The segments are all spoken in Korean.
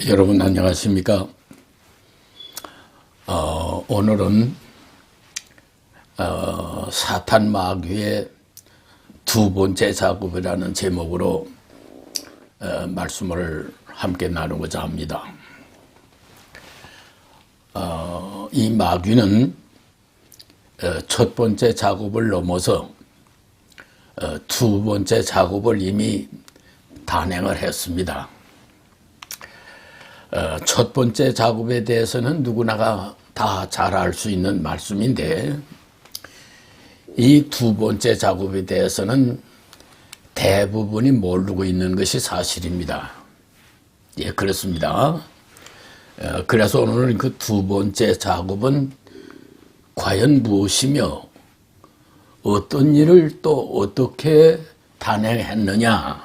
여러분 안녕하십니까? 오늘은 사탄 마귀의 두 번째 작업이라는 제목으로 말씀을 함께 나누고자 합니다. 이 마귀는 첫 번째 작업을 넘어서 두 번째 작업을 이미 단행을 했습니다. 첫 번째 작업에 대해서는 누구나가 다 잘 알 수 있는 말씀인데, 이 두 번째 작업에 대해서는 대부분이 모르고 있는 것이 사실입니다. 예, 그렇습니다. 그래서 오늘은 그 두 번째 작업은 과연 무엇이며 어떤 일을 또 어떻게 단행했느냐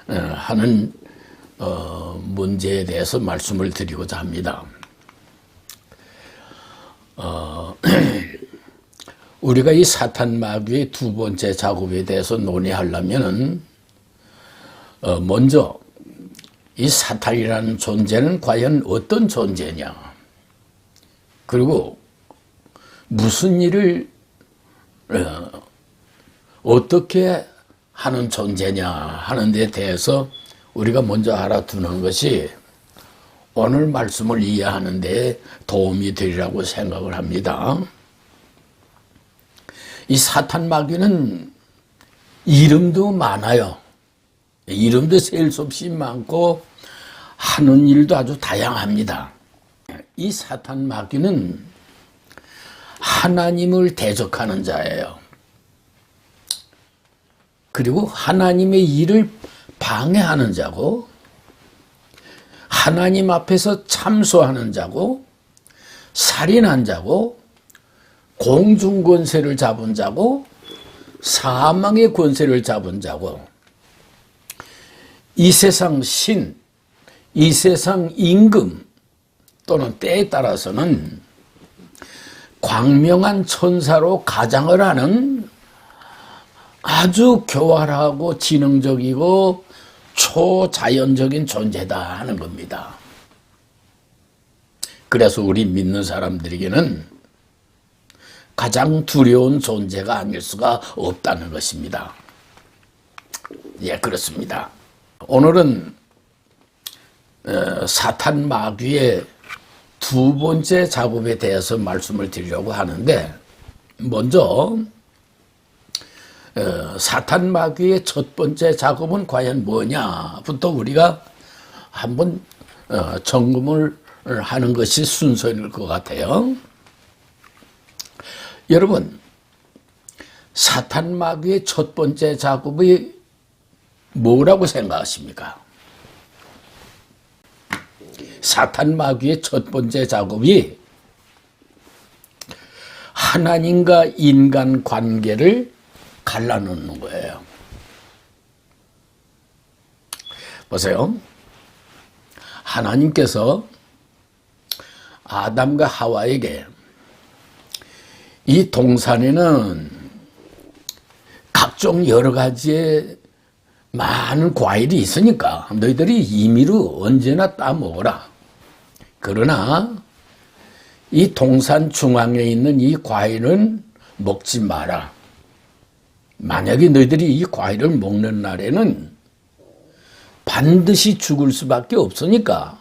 하는 문제에 대해서 말씀을 드리고자 합니다. 우리가 이 사탄 마귀의 두 번째 작업에 대해서 논의하려면은 먼저 이 사탄이라는 존재는 과연 어떤 존재냐, 그리고 무슨 일을 어떻게 하는 존재냐 하는 데 대해서 우리가 먼저 알아두는 것이 오늘 말씀을 이해하는 데 도움이 되리라고 생각을 합니다. 이 사탄 마귀는 이름도 많아요. 이름도 셀 수 없이 많고 하는 일도 아주 다양합니다. 이 사탄 마귀는 하나님을 대적하는 자예요. 그리고 하나님의 일을 방해하는 자고, 하나님 앞에서 참소하는 자고, 살인한 자고, 공중권세를 잡은 자고, 사망의 권세를 잡은 자고, 이 세상 신, 이 세상 임금 또는 때에 따라서는 광명한 천사로 가장을 하는 아주 교활하고 지능적이고 초자연적인 존재다 하는 겁니다. 그래서 우리 믿는 사람들에게는 가장 두려운 존재가 아닐 수가 없다는 것입니다. 예, 그렇습니다. 오늘은 사탄 마귀의 두 번째 작업에 대해서 말씀을 드리려고 하는데, 먼저 사탄 마귀의 첫 번째 작업은 과연 뭐냐부터 우리가 한번 점검을 하는 것이 순서일 것 같아요. 여러분, 사탄 마귀의 첫 번째 작업이 뭐라고 생각하십니까? 사탄 마귀의 첫 번째 작업이 하나님과 인간 관계를 갈라놓는 거예요. 보세요. 하나님께서 아담과 하와에게 이 동산에는 각종 여러 가지의 많은 과일이 있으니까 너희들이 임의로 언제나 따먹어라. 그러나 이 동산 중앙에 있는 이 과일은 먹지 마라. 만약에 너희들이 이 과일을 먹는 날에는 반드시 죽을 수밖에 없으니까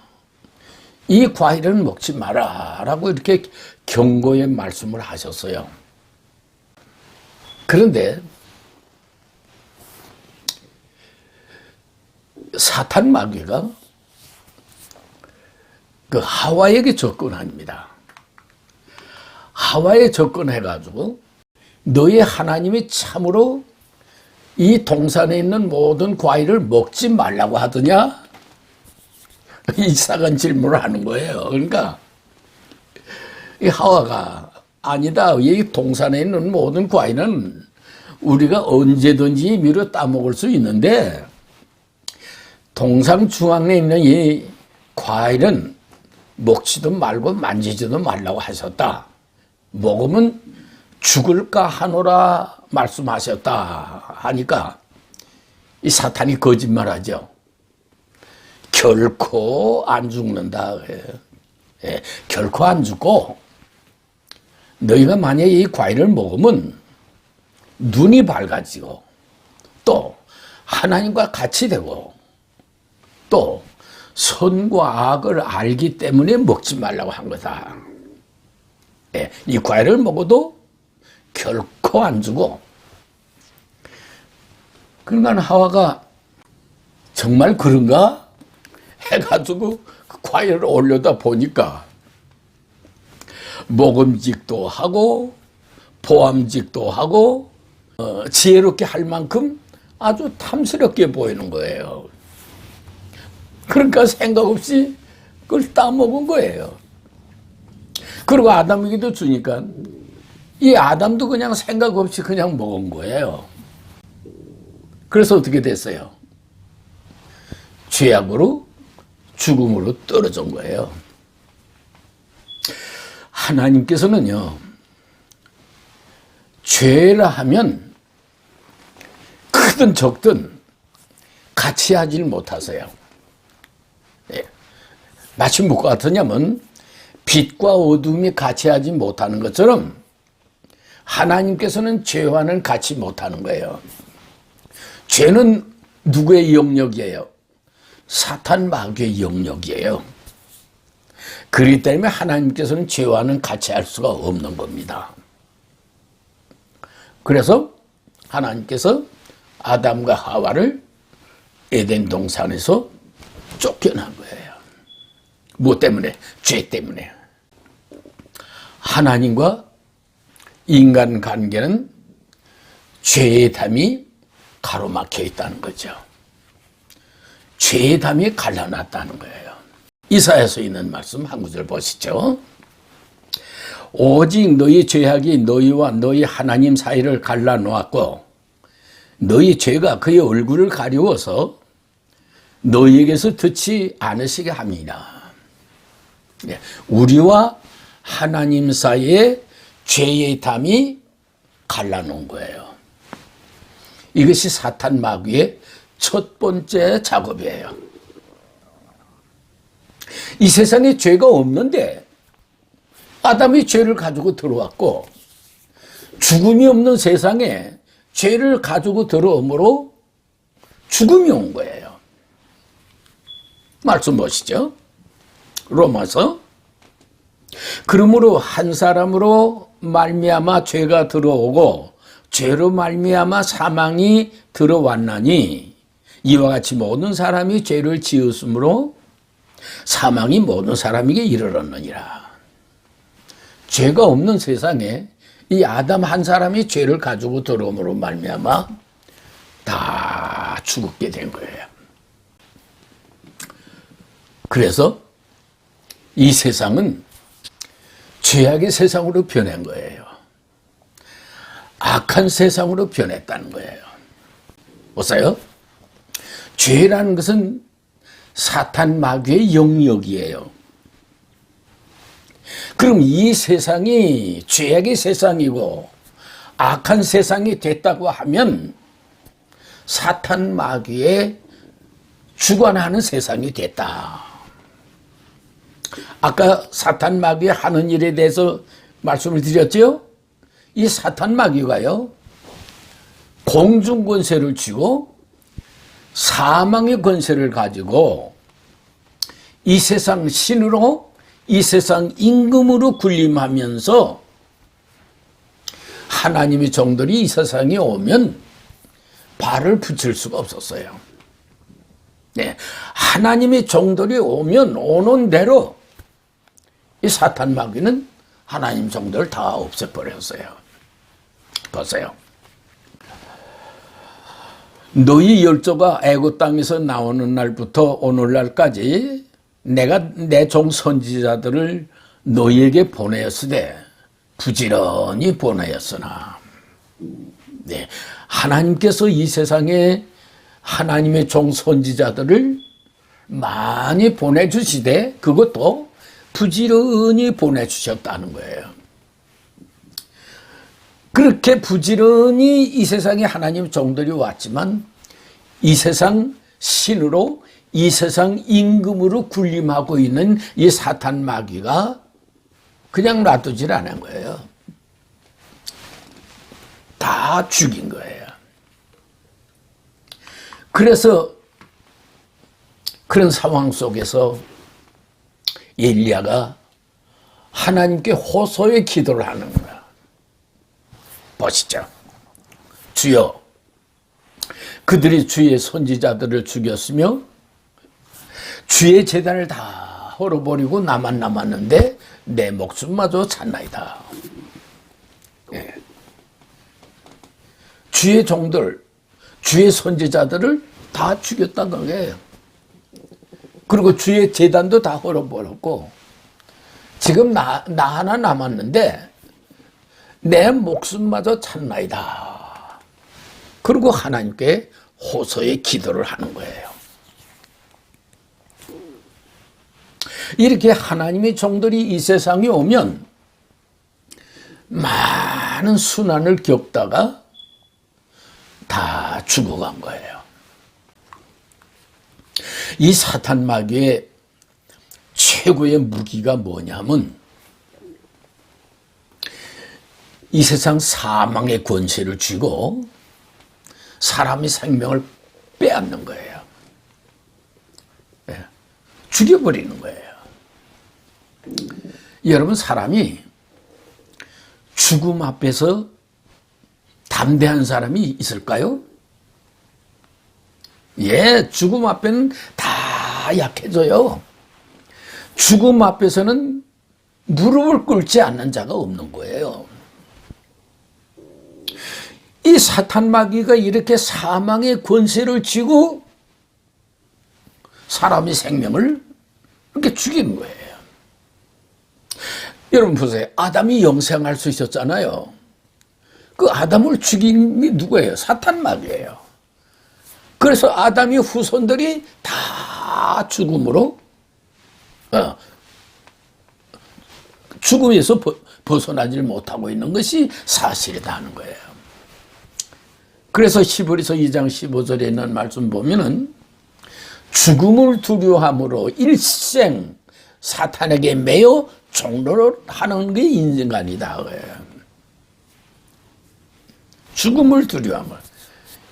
이 과일은 먹지 마라 라고 이렇게 경고의 말씀을 하셨어요. 그런데 사탄 마귀가 그 하와에게 접근합니다. 하와에 접근해가지고 너희 하나님이 참으로 이 동산에 있는 모든 과일을 먹지 말라고 하더냐? 이상한 질문을 하는 거예요. 그러니까 이 하와가 아니다. 이 동산에 있는 모든 과일은 우리가 언제든지 임의로 따먹을 수 있는데 동산 중앙에 있는 이 과일은 먹지도 말고 만지지도 말라고 하셨다. 먹으면 죽을까 하노라 말씀하셨다 하니까 이 사탄이 거짓말하죠. 결코 안 죽는다. 예, 결코 안 죽고, 너희가 만약에 이 과일을 먹으면 눈이 밝아지고, 또 하나님과 같이 되고, 또 선과 악을 알기 때문에 먹지 말라고 한 거다. 예, 이 과일을 먹어도 결코 안 주고, 그러니까 하와가 정말 그런가 해가지고 그 과일을 올려다 보니까 먹음직도 하고 보암직도 하고 지혜롭게 할 만큼 아주 탐스럽게 보이는 거예요. 그러니까 생각 없이 그걸 따먹은 거예요. 그리고 아담에게도 주니까 이 아담도 그냥 생각 없이 그냥 먹은 거예요. 그래서 어떻게 됐어요? 죄악으로 죽음으로 떨어진 거예요. 하나님께서는요, 죄라 하면 크든 적든 같이 하질 못하세요. 예. 마치 뭐가 같으냐면 빛과 어둠이 같이 하지 못하는 것처럼 하나님께서는 죄와는 같이 못하는 거예요. 죄는 누구의 영역이에요? 사탄 마귀의 영역이에요. 그렇기 때문에 하나님께서는 죄와는 같이 할 수가 없는 겁니다. 그래서 하나님께서 아담과 하와를 에덴 동산에서 쫓겨난 거예요. 뭐 때문에? 죄 때문에. 하나님과 인간 관계는 죄의 담이 가로막혀 있다는 거죠. 죄의 담이 갈라놨다는 거예요. 이사야서 있는 말씀 한 구절 보시죠. 오직 너희 죄악이 너희와 너희 하나님 사이를 갈라놓았고 너희 죄가 그의 얼굴을 가리워서 너희에게서 듣지 않으시게 함이라. 우리와 하나님 사이에 죄의 담이 갈라놓은 거예요. 이것이 사탄 마귀의 첫 번째 작업이에요. 이 세상에 죄가 없는데 아담이 죄를 가지고 들어왔고 죽음이 없는 세상에 죄를 가지고 들어오므로 죽음이 온 거예요. 말씀 보시죠. 로마서. 그러므로 한 사람으로 말미암아 죄가 들어오고 죄로 말미암아 사망이 들어왔나니 이와 같이 모든 사람이 죄를 지었으므로 사망이 모든 사람에게 이르렀느니라. 죄가 없는 세상에 이 아담 한 사람이 죄를 가지고 들어옴으로 말미암아 다 죽게 된 거예요. 그래서 이 세상은 죄악의 세상으로 변한 거예요. 악한 세상으로 변했다는 거예요. 보세요. 죄라는 것은 사탄 마귀의 영역이에요. 그럼 이 세상이 죄악의 세상이고 악한 세상이 됐다고 하면 사탄 마귀의 주관하는 세상이 됐다. 아까 사탄 마귀의 하는 일에 대해서 말씀을 드렸죠? 이 사탄 마귀가요, 공중 권세를 쥐고 사망의 권세를 가지고 이 세상 신으로 이 세상 임금으로 군림하면서 하나님의 종들이 이 세상에 오면 발을 붙일 수가 없었어요. 네, 하나님의 종들이 오면 오는 대로 이 사탄 마귀는 하나님 종들을 다 없애버렸어요. 보세요. 너희 열조가 애굽 땅에서 나오는 날부터 오늘날까지 내가 내 종 선지자들을 너희에게 보내었으되 부지런히 보내었으나, 네, 하나님께서 이 세상에 하나님의 종 선지자들을 많이 보내주시되 그것도 부지런히 보내주셨다는 거예요. 그렇게 부지런히 이 세상에 하나님 종들이 왔지만 이 세상 신으로 이 세상 임금으로 군림하고 있는 이 사탄 마귀가 그냥 놔두질 않은 거예요. 다 죽인 거예요. 그래서 그런 상황 속에서 엘리야가 하나님께 호소의 기도를 하는 거야. 보시죠. 주여, 그들이 주의 선지자들을 죽였으며 주의 제단을 다 헐어버리고 나만 남았는데 내 목숨마저 찼나이다. 예. 주의 종들, 주의 선지자들을 다 죽였다는 거예요. 그리고 주의 제단도 다 헐어버렸고 지금 나 하나 남았는데 내 목숨마저 찼나이다. 그리고 하나님께 호소의 기도를 하는 거예요. 이렇게 하나님의 종들이 이 세상에 오면 많은 순환을 겪다가 다 죽어간 거예요. 이 사탄 마귀의 최고의 무기가 뭐냐면 이 세상 사망의 권세를 쥐고 사람의 생명을 빼앗는 거예요. 죽여버리는 거예요. 여러분, 사람이 죽음 앞에서 담대한 사람이 있을까요? 예, 죽음 앞에는 다 약해져요. 죽음 앞에서는 무릎을 꿇지 않는 자가 없는 거예요. 이 사탄 마귀가 이렇게 사망의 권세를 쥐고 사람의 생명을 이렇게 죽이는 거예요. 여러분 보세요. 아담이 영생할 수 있었잖아요. 그 아담을 죽인 게 누구예요? 사탄 마귀예요. 그래서 아담의 후손들이 다 죽음으로 죽음에서 벗어나질 못하고 있는 것이 사실이다 하는 거예요. 그래서 히브리서 2장 15절에 있는 말씀 보면은 죽음을 두려워함으로 일생 사탄에게 매여 종로를 하는 게 인간이다. 죽음을 두려워함을.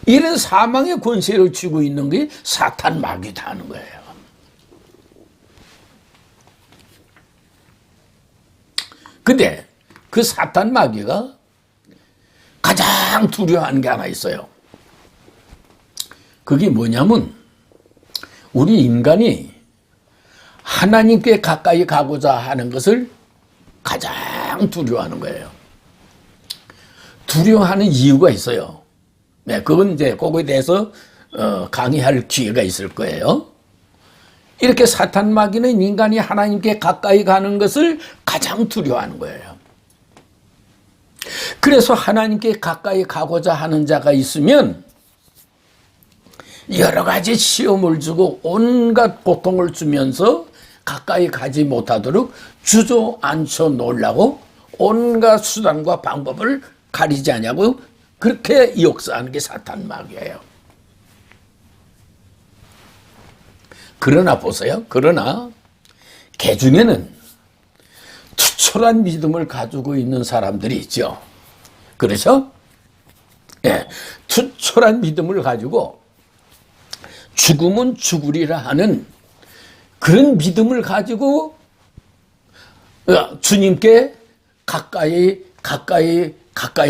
이런 사망의 권세를 쥐고 있는 게 사탄 마귀다 하는 거예요. 근데 그 사탄 마귀가 가장 두려워하는 게 하나 있어요. 그게 뭐냐면 우리 인간이 하나님께 가까이 가고자 하는 것을 가장 두려워하는 거예요. 두려워하는 이유가 있어요. 네, 그건 이제 그거에 대해서 강의할 기회가 있을 거예요. 이렇게 사탄 마귀는 인간이 하나님께 가까이 가는 것을 가장 두려워하는 거예요. 그래서 하나님께 가까이 가고자 하는 자가 있으면 여러 가지 시험을 주고 온갖 고통을 주면서 가까이 가지 못하도록 주저앉혀 놓으려고 온갖 수단과 방법을 가리지 않냐고 그렇게 역사하는 게 사탄 마귀예요. 그러나 보세요. 그러나 개 중에는 투철한 믿음을 가지고 있는 사람들이 있죠. 그렇죠? 예, 투철한 믿음을 가지고 죽으면 죽으리라 하는 그런 믿음을 가지고 주님께 가까이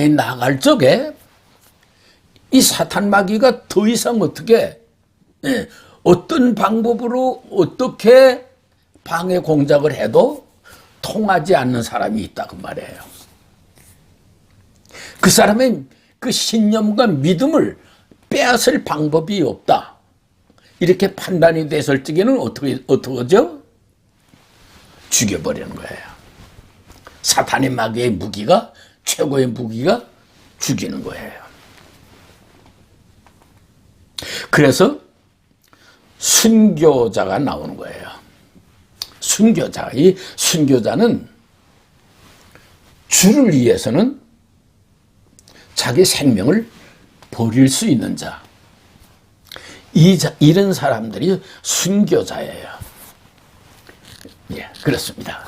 나갈 적에 이 사탄 마귀가 더 이상 어떻게 어떤 방법으로 어떻게 방해 공작을 해도 통하지 않는 사람이 있다 그 말이에요. 그 사람의 그 신념과 믿음을 빼앗을 방법이 없다. 이렇게 판단이 됐을 적에는 어떻게 하죠? 죽여버리는 거예요. 사탄의 마귀의 무기가 최고의 무기가 죽이는 거예요. 그래서 순교자가 나오는 거예요. 순교자. 이 순교자는 주를 위해서는 자기 생명을 버릴 수 있는 자. 이런 사람들이 순교자예요. 예, 그렇습니다.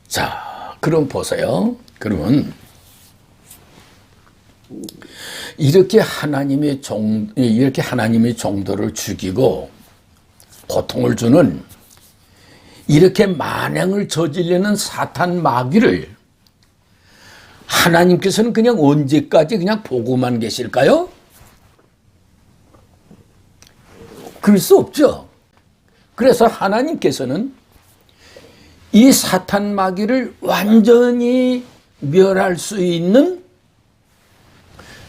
자, 그럼 보세요. 그러면 이렇게 하나님의 종들을 죽이고 고통을 주는 이렇게 만행을 저지르는 사탄 마귀를 하나님께서는 그냥 언제까지 그냥 보고만 계실까요? 그럴 수 없죠. 그래서 하나님께서는 이 사탄 마귀를 완전히 멸할 수 있는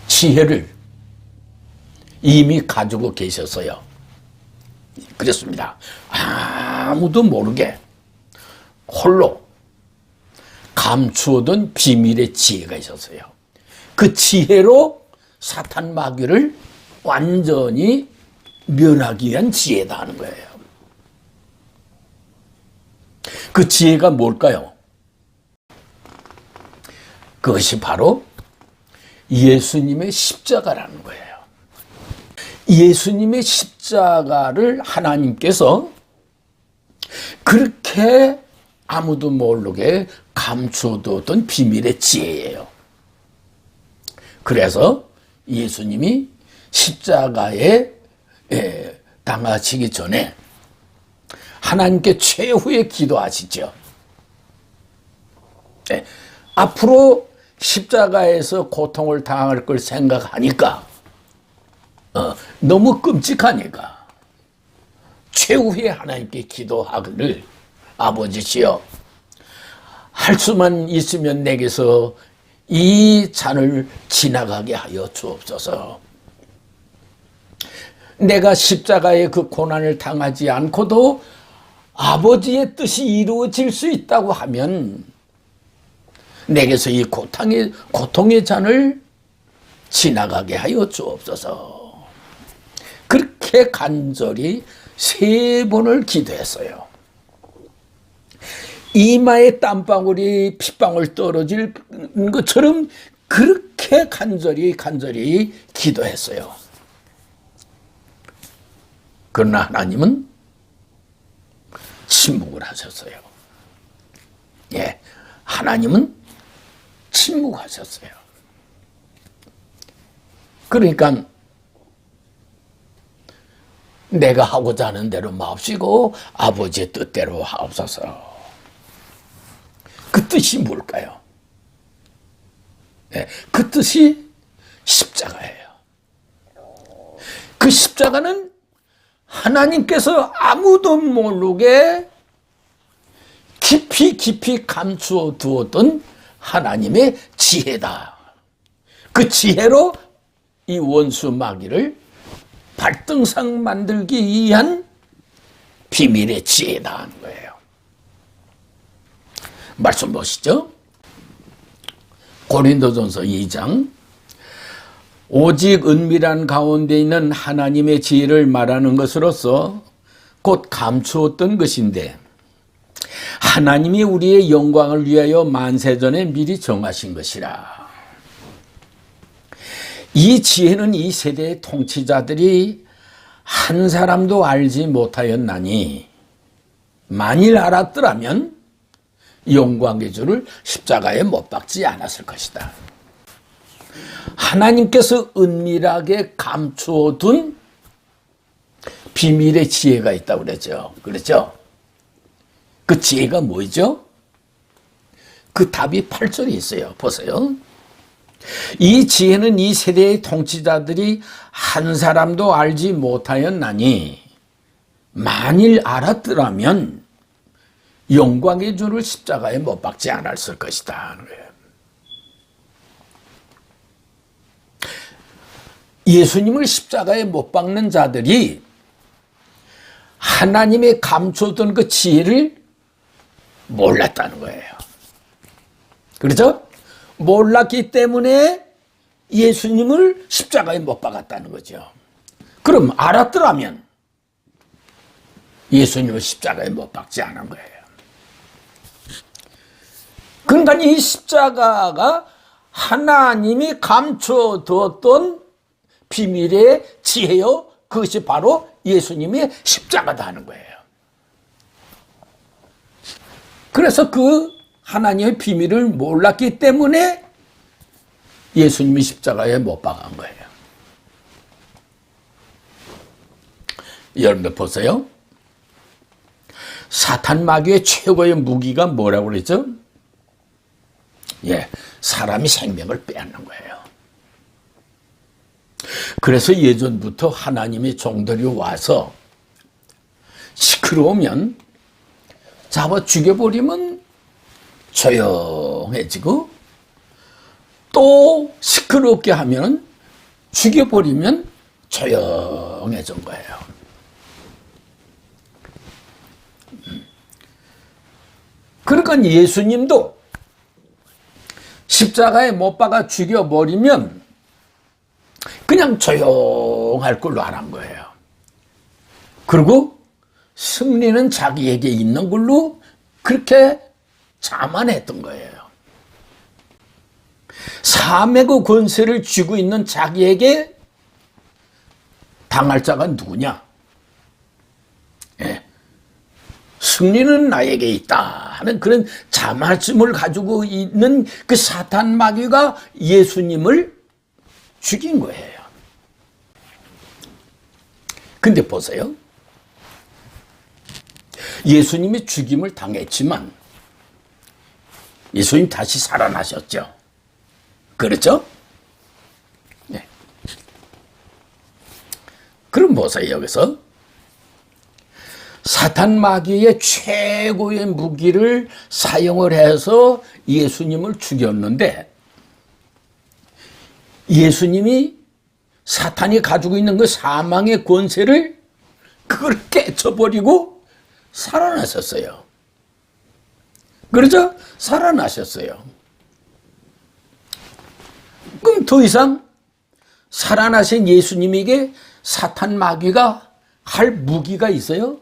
지혜를 이미 가지고 계셨어요. 그렇습니다. 아무도 모르게 홀로 감추어둔 비밀의 지혜가 있었어요. 그 지혜로 사탄 마귀를 완전히 멸하기 위한 지혜다 하는 거예요. 그 지혜가 뭘까요? 그것이 바로 예수님의 십자가라는 거예요. 예수님의 십자가를 하나님께서 그렇게 아무도 모르게 감추어두었던 비밀의 지혜예요. 그래서 예수님이 십자가에 당하시기 전에 하나님께 최후의 기도하시죠. 앞으로 십자가에서 고통을 당할 걸 생각하니까 너무 끔찍하니까 최후에 하나님께 기도하기를 아버지시여 할 수만 있으면 내게서 이 잔을 지나가게 하여 주옵소서. 내가 십자가의 그 고난을 당하지 않고도 아버지의 뜻이 이루어질 수 있다고 하면 내게서 이 고통의 잔을 지나가게 하여 주옵소서. 그렇게 간절히 3번을 기도했어요. 이마에 땀방울이 핏방울 떨어질 것처럼 그렇게 간절히 기도했어요. 그러나 하나님은 침묵을 하셨어요. 예, 하나님은 침묵하셨어요. 그러니까 내가 하고자 하는 대로 마옵시고 아버지의 뜻대로 하옵소서. 그 뜻이 뭘까요? 네, 그 뜻이 십자가예요. 그 십자가는 하나님께서 아무도 모르게 깊이 감추어 두었던 하나님의 지혜다. 그 지혜로 이 원수 마귀를 발등상 만들기 위한 비밀의 지혜다 하는 거예요. 말씀 보시죠. 고린도전서 2장 오직 은밀한 가운데 있는 하나님의 지혜를 말하는 것으로서 곧 감추었던 것인데 하나님이 우리의 영광을 위하여 만세전에 미리 정하신 것이라. 이 지혜는 이 세대의 통치자들이 한 사람도 알지 못하였나니 만일 알았더라면 영광의 주를 십자가에 못 박지 않았을 것이다. 하나님께서 은밀하게 감추어둔 비밀의 지혜가 있다고 그랬죠. 그렇죠? 그 지혜가 뭐죠? 그 답이 8절에 있어요. 보세요. 이 지혜는 이 세대의 통치자들이 한 사람도 알지 못하였나니 만일 알았더라면 영광의 주를 십자가에 못 박지 않았을 것이다. 예수님을 십자가에 못 박는 자들이 하나님의 감춰둔 그 지혜를 몰랐다는 거예요. 그렇죠? 몰랐기 때문에 예수님을 십자가에 못 박았다는 거죠. 그럼 알았더라면 예수님을 십자가에 못 박지 않은 거예요. 그러니까 이 십자가가 하나님이 감춰두었던 비밀의 지혜요. 그것이 바로 예수님의 십자가다 하는 거예요. 그래서 그 하나님의 비밀을 몰랐기 때문에 예수님이 십자가에 못 박은 거예요. 여러분들 보세요. 사탄 마귀의 최고의 무기가 뭐라고 그랬죠? 예, 사람이 생명을 빼앗는 거예요. 그래서 예전부터 하나님의 종들이 와서 시끄러우면 잡아 죽여버리면 조용해지고, 또 시끄럽게 하면 죽여버리면 조용해진 거예요. 그러니까 예수님도 십자가에 못 박아 죽여버리면 그냥 조용할 걸로 안 한 거예요. 그리고 승리는 자기에게 있는 걸로 그렇게 자만했던 거예요. 사맥의 권세를 쥐고 있는 자기에게 당할 자가 누구냐? 예. 승리는 나에게 있다 하는 그런 자만심을 가지고 있는 그 사탄 마귀가 예수님을 죽인 거예요. 근데 보세요. 예수님이 죽임을 당했지만 예수님 다시 살아나셨죠. 그렇죠? 네. 그럼 보세요. 여기서 사탄 마귀의 최고의 무기를 사용을 해서 예수님을 죽였는데, 예수님이 사탄이 가지고 있는 그 사망의 권세를 그걸 깨쳐버리고 살아나셨어요. 그렇죠? 살아나셨어요. 그럼 더 이상 살아나신 예수님에게 사탄 마귀가 할 무기가 있어요?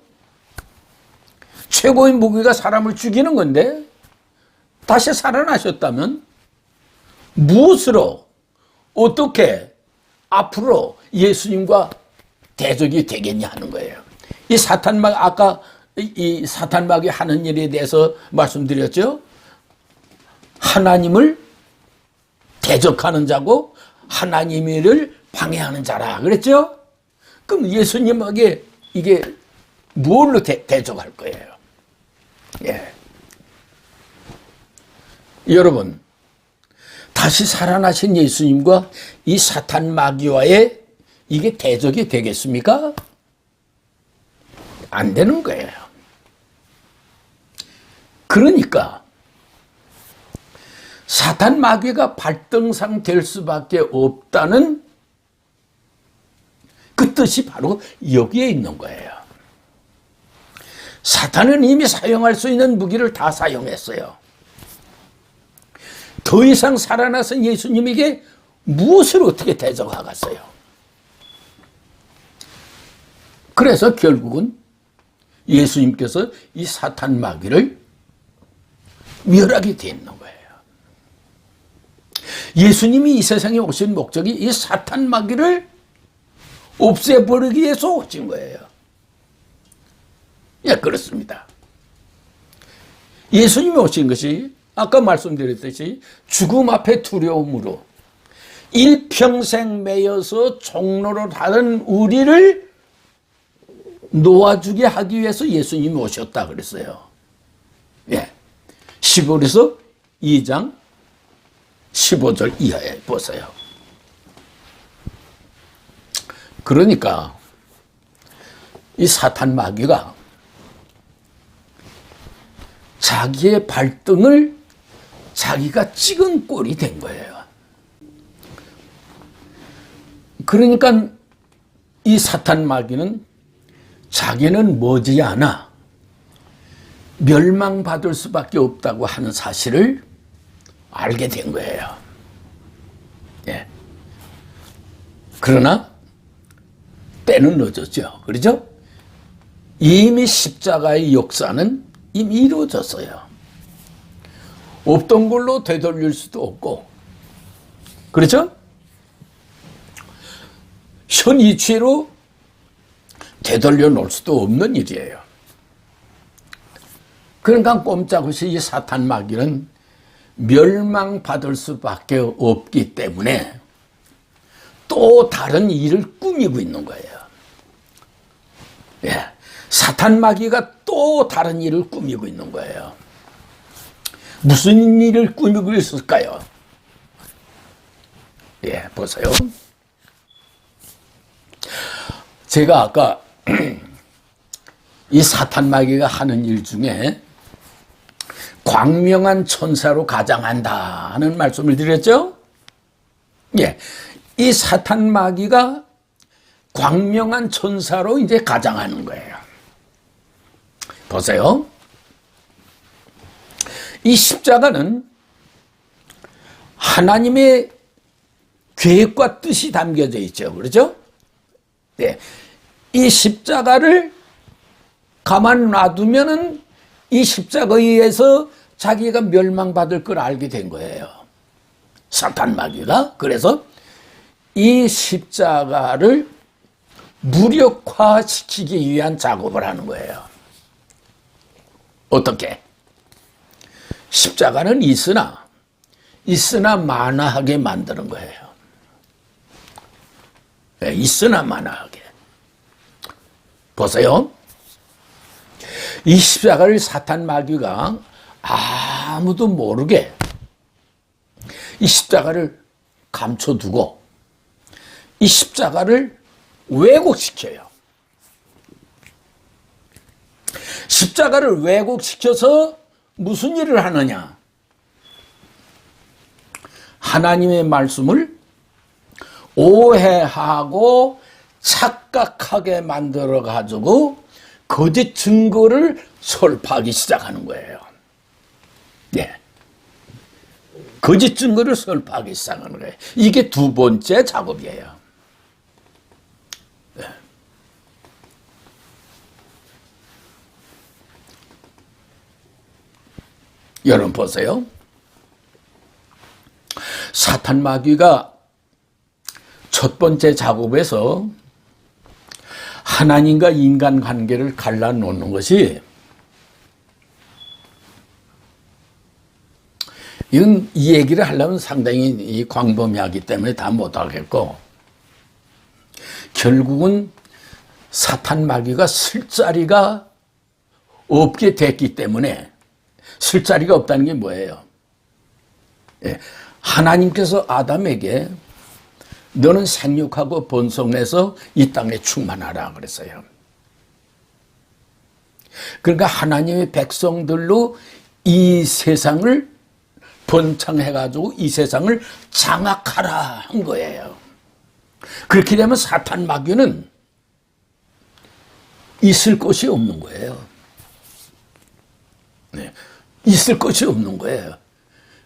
최고의 무기가 사람을 죽이는 건데, 다시 살아나셨다면 무엇으로 어떻게 앞으로 예수님과 대적이 되겠냐 하는 거예요. 이 사탄 마귀, 아까 이 사탄 마귀 하는 일에 대해서 말씀드렸죠. 하나님을 대적하는 자고 하나님의 일을 방해하는 자라 그랬죠. 그럼 예수님에게 이게 뭘로 대적할 거예요? 예. 여러분, 다시 살아나신 예수님과 이 사탄 마귀와의 이게 대적이 되겠습니까? 안 되는 거예요. 그러니까 사탄 마귀가 발등상 될 수밖에 없다는 그 뜻이 바로 여기에 있는 거예요. 사탄은 이미 사용할 수 있는 무기를 다 사용했어요. 더 이상 살아나신 예수님에게 무엇을 어떻게 대적하겠어요? 그래서 결국은 예수님께서 이 사탄 마귀를 멸하게 돼 있는 거예요. 예수님이 이 세상에 오신 목적이 이 사탄 마귀를 없애버리기 위해서 오신 거예요. 예, 그렇습니다. 예수님이 오신 것이 아까 말씀드렸듯이 죽음 앞에 두려움으로 일평생 매여서 종로로 다른 우리를 놓아주게 하기 위해서 예수님이 오셨다 그랬어요. 예. 시보리서 2장 15절 이하에 보세요. 그러니까 이 사탄 마귀가 자기의 발등을 자기가 찍은 꼴이 된 거예요. 그러니까 이 사탄 마귀는 자기는 머지않아 멸망받을 수밖에 없다고 하는 사실을 알게 된 거예요. 예. 그러나 때는 늦었죠. 그렇죠? 이미 십자가의 역사는 이미 이루어졌어요. 없던 걸로 되돌릴 수도 없고, 그렇죠? 현이치로 되돌려 놓을 수도 없는 일이에요. 그러니까 꼼짝없이 이 사탄 마귀는 멸망받을 수밖에 없기 때문에 또 다른 일을 꾸미고 있는 거예요. 예, 사탄 마귀가 또 다른 일을 꾸미고 있는 거예요. 무슨 일을 꾸미고 있을까요? 예, 보세요. 제가 아까 이 사탄 마귀가 하는 일 중에 광명한 천사로 가장한다 하는 말씀을 드렸죠? 예, 이 사탄 마귀가 광명한 천사로 이제 가장하는 거예요. 보세요. 이 십자가는 하나님의 계획과 뜻이 담겨져 있죠. 그렇죠? 네. 이 십자가를 가만 놔두면은 이 십자가에 의해서 자기가 멸망받을 걸 알게 된 거예요. 사탄 마귀가. 그래서 이 십자가를 무력화시키기 위한 작업을 하는 거예요. 어떻게? 십자가는 있으나 만화하게 만드는 거예요. 네, 있으나 만화하게. 보세요. 이 십자가를 사탄 마귀가 아무도 모르게 이 십자가를 감춰두고 이 십자가를 왜곡시켜요. 십자가를 왜곡시켜서 무슨 일을 하느냐? 하나님의 말씀을 오해하고 착각하게 만들어 가지고 거짓 증거를 설파하기 시작하는 거예요. 네. 거짓 증거를 설파하기 시작하는 거예요. 이게 두 번째 작업이에요. 네. 여러분 보세요. 사탄 마귀가 첫 번째 작업에서 하나님과 인간 관계를 갈라놓는 것이 이건 이 얘기를 하려면 상당히 광범위하기 때문에 다 못하겠고 결국은 사탄 마귀가 쓸 자리가 없게 됐기 때문에 쓸 자리가 없다는 게 뭐예요? 예, 하나님께서 아담에게 너는 생육하고 번성해서 이 땅에 충만하라 그랬어요. 그러니까 하나님의 백성들로 이 세상을 번창해가지고 이 세상을 장악하라 한 거예요. 그렇게 되면 사탄 마귀는 있을 것이 없는 거예요. 네, 있을 것이 없는 거예요.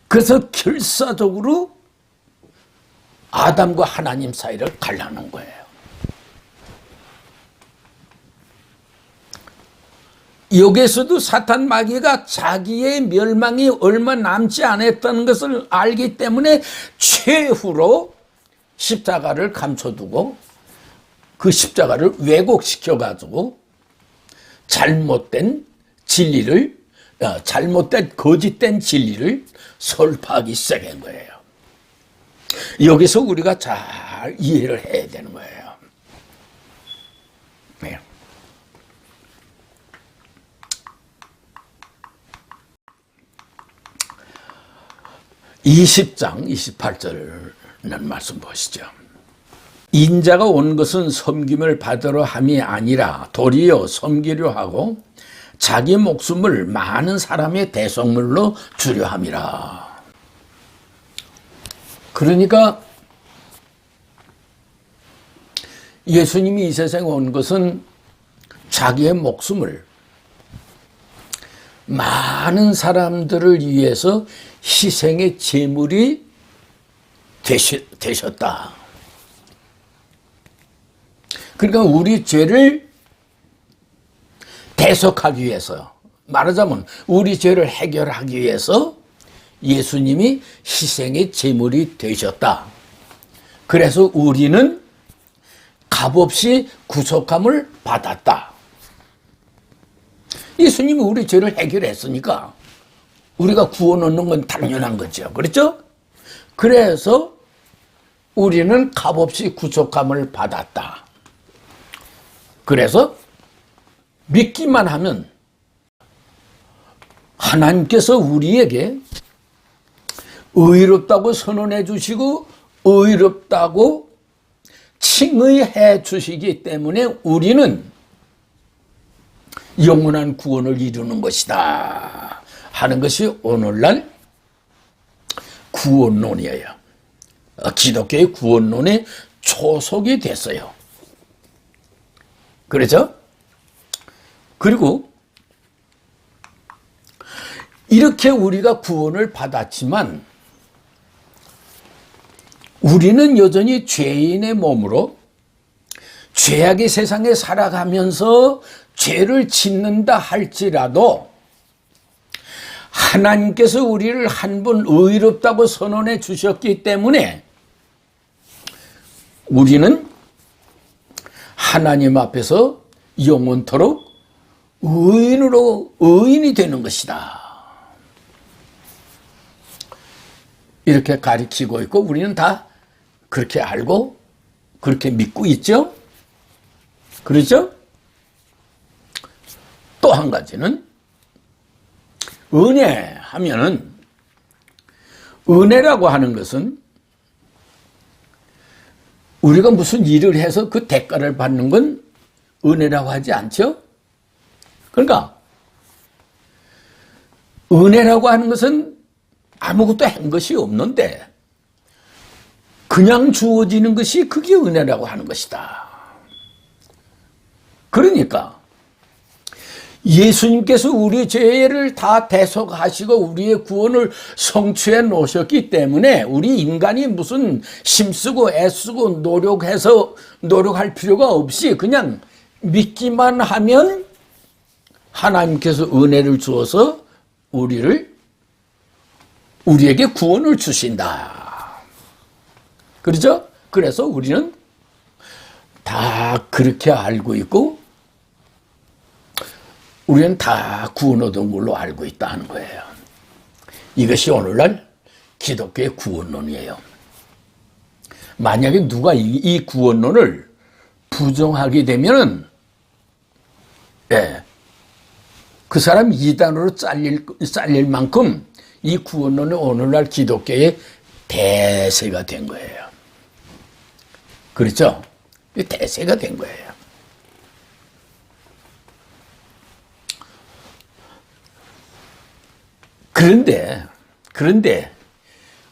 그래서 결사적으로 아담과 하나님 사이를 갈라놓은 거예요. 여기에서도 사탄 마귀가 자기의 멸망이 얼마 남지 않았다는 것을 알기 때문에 최후로 십자가를 감춰두고 그 십자가를 왜곡시켜가지고 잘못된 진리를, 잘못된 거짓된 진리를 설파하기 시작한 거예요. 여기서 우리가 잘 이해를 해야 되는 거예요. 네. (20장) 28절은 말씀 보시죠. 인자가 온 것은 섬김을 받으러 함이 아니라 도리어 섬기려 하고 자기 목숨을 많은 사람의 대속물로 주려 함이라. 그러니까 예수님이 이 세상에 온 것은 자기의 목숨을 많은 사람들을 위해서 희생의 제물이 되셨다. 그러니까 우리 죄를 대속하기 위해서, 말하자면 우리 죄를 해결하기 위해서 예수님이 희생의 제물이 되셨다. 그래서 우리는 값없이 구속함을 받았다. 예수님이 우리 죄를 해결했으니까 우리가 구원 얻는 건 당연한 거죠. 그렇죠? 그래서 우리는 값없이 구속함을 받았다. 그래서 믿기만 하면 하나님께서 우리에게 의롭다고 선언해 주시고 의롭다고 칭의해 주시기 때문에 우리는 영원한 구원을 이루는 것이다 하는 것이 오늘날 구원론이에요. 기독교의 구원론의 초석이 됐어요. 그렇죠? 그리고 이렇게 우리가 구원을 받았지만 우리는 여전히 죄인의 몸으로 죄악의 세상에 살아가면서 죄를 짓는다 할지라도 하나님께서 우리를 한 번 의롭다고 선언해 주셨기 때문에 우리는 하나님 앞에서 영원토록 의인이 되는 것이다. 이렇게 가르치고 있고 우리는 다 그렇게 알고 그렇게 믿고 있죠. 그렇죠? 또 한 가지는 은혜 하면은 은혜라고 하는 것은 우리가 무슨 일을 해서 그 대가를 받는 건 은혜라고 하지 않죠? 그러니까 은혜라고 하는 것은 아무것도 한 것이 없는데 그냥 주어지는 것이 그게 은혜라고 하는 것이다. 그러니까 예수님께서 우리 죄를 다 대속하시고 우리의 구원을 성취해 놓으셨기 때문에 우리 인간이 무슨 힘쓰고 애쓰고 노력할 필요가 없이 그냥 믿기만 하면 하나님께서 은혜를 주어서 우리에게 구원을 주신다. 그렇죠? 그래서 우리는 다 그렇게 알고 있고 우리는 다 구원 얻은 걸로 알고 있다 하는 거예요. 이것이 오늘날 기독교의 구원론이에요. 만약에 누가 이 구원론을 부정하게 되면은 그 사람 이단으로 잘릴 만큼 이 구원론이 오늘날 기독교의 대세가 된 거예요. 그렇죠? 대세가 된 거예요. 그런데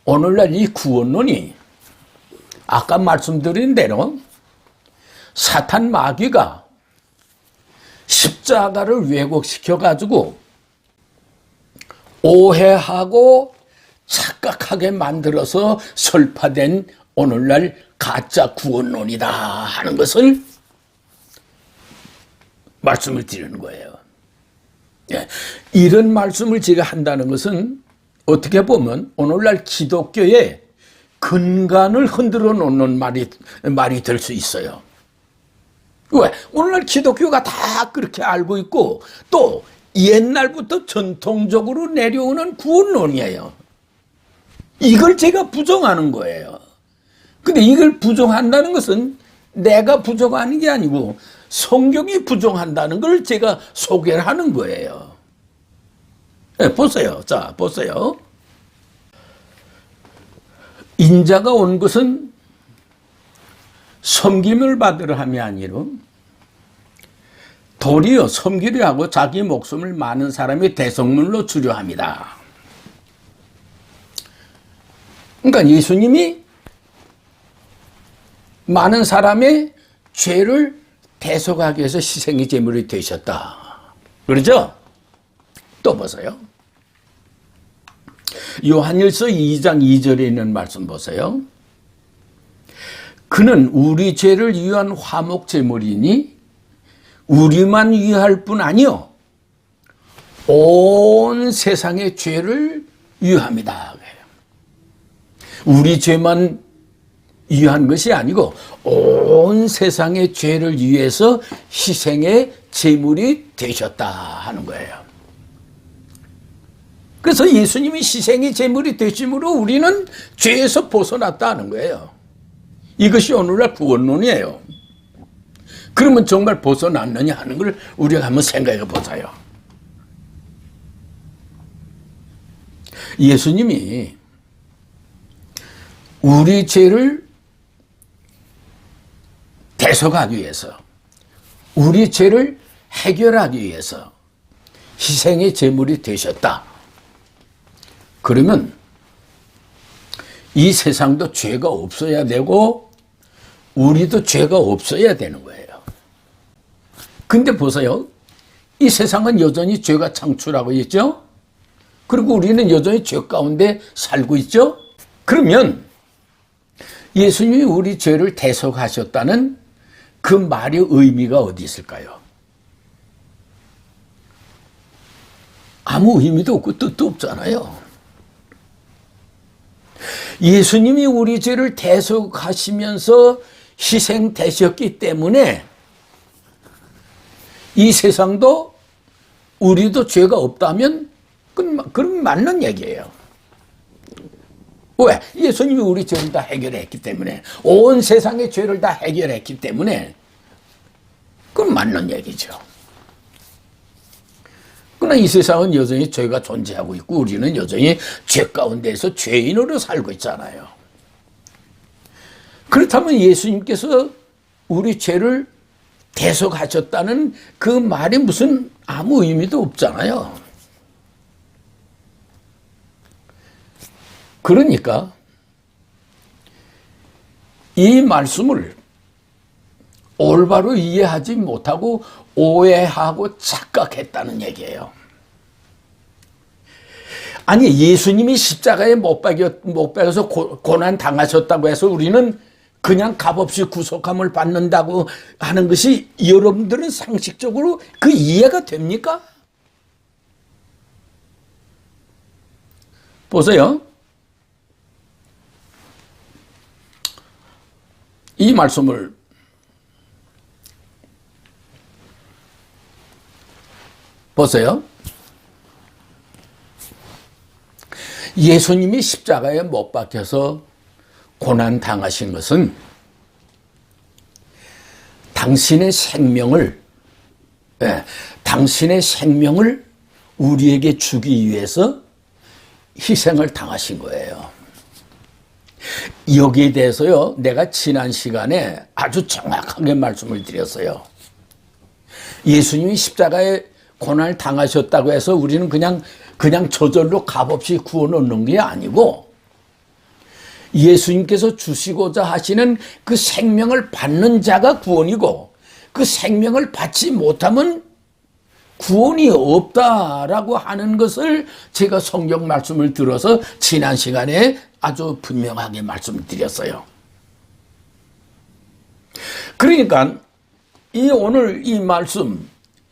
오늘날 이 구원론이 아까 말씀드린 대로 사탄 마귀가 십자가를 왜곡시켜 가지고 오해하고 착각하게 만들어서 설파된 오늘날 가짜 구원론이다 하는 것을 말씀을 드리는 거예요. 이런 말씀을 제가 한다는 것은 어떻게 보면 오늘날 기독교의 근간을 흔들어 놓는 말이 될 수 있어요. 왜? 오늘날 기독교가 다 그렇게 알고 있고 또 옛날부터 전통적으로 내려오는 구원론이에요. 이걸 제가 부정하는 거예요. 근데 이걸 부정한다는 것은 내가 부정하는 게 아니고 성경이 부정한다는 걸 제가 소개를 하는 거예요. 보세요. 자, 보세요. 인자가 온 것은 섬김을 받으려 함이 아니로 도리어 섬기려 하고 자기 목숨을 많은 사람의 대속물로 주려 합니다. 그러니까 예수님이 많은 사람의 죄를 대속하기 위해서 희생의 제물이 되셨다. 그렇죠? 또 보세요. 요한일서 2장 2절에 있는 말씀 보세요. 그는 우리 죄를 위한 화목 제물이니 우리만 위할 뿐 아니요 온 세상의 죄를 위합니다. 우리 죄만 위한 것이 아니고 온 세상의 죄를 위해서 희생의 제물이 되셨다 하는 거예요. 그래서 예수님이 희생의 제물이 되심으로 우리는 죄에서 벗어났다 하는 거예요. 이것이 오늘날 구원론이에요. 그러면 정말 벗어났느냐 하는 걸 우리가 한번 생각해 보자요. 예수님이 우리 죄를 대속하기 위해서, 우리 죄를 해결하기 위해서 희생의 제물이 되셨다. 그러면 이 세상도 죄가 없어야 되고 우리도 죄가 없어야 되는 거예요. 근데 보세요. 이 세상은 여전히 죄가 창출하고 있죠. 그리고 우리는 여전히 죄 가운데 살고 있죠. 그러면 예수님이 우리 죄를 대속하셨다는 그 말의 의미가 어디 있을까요? 아무 의미도 없고 뜻도 없잖아요. 예수님이 우리 죄를 대속하시면서 희생되셨기 때문에 이 세상도 우리도 죄가 없다면 그럼 맞는 얘기예요. 왜? 예수님이 우리 죄를 다 해결했기 때문에, 온 세상의 죄를 다 해결했기 때문에 그건 맞는 얘기죠. 그러나 이 세상은 여전히 죄가 존재하고 있고 우리는 여전히 죄 가운데서 죄인으로 살고 있잖아요. 그렇다면 예수님께서 우리 죄를 대속하셨다는 그 말이 무슨 아무 의미도 없잖아요. 그러니까 이 말씀을 올바로 이해하지 못하고 오해하고 착각했다는 얘기예요. 아니, 예수님이 십자가에 못 박여서 고난 당하셨다고 해서 우리는 그냥 값없이 구속함을 받는다고 하는 것이 여러분들은 상식적으로 그 이해가 됩니까? 보세요. 이 말씀을 보세요. 예수님이 십자가에 못 박혀서 고난 당하신 것은 당신의 생명을 우리에게 주기 위해서 희생을 당하신 거예요. 여기에 대해서요, 내가 지난 시간에 아주 정확하게 말씀을 드렸어요. 예수님이 십자가에 고난을 당하셨다고 해서 우리는 그냥 저절로 값없이 구원 얻는 게 아니고, 예수님께서 주시고자 하시는 그 생명을 받는 자가 구원이고, 그 생명을 받지 못하면 구원이 없다라고 하는 것을 제가 성경 말씀을 들어서 지난 시간에 아주 분명하게 말씀을 드렸어요. 그러니까 오늘 이 말씀,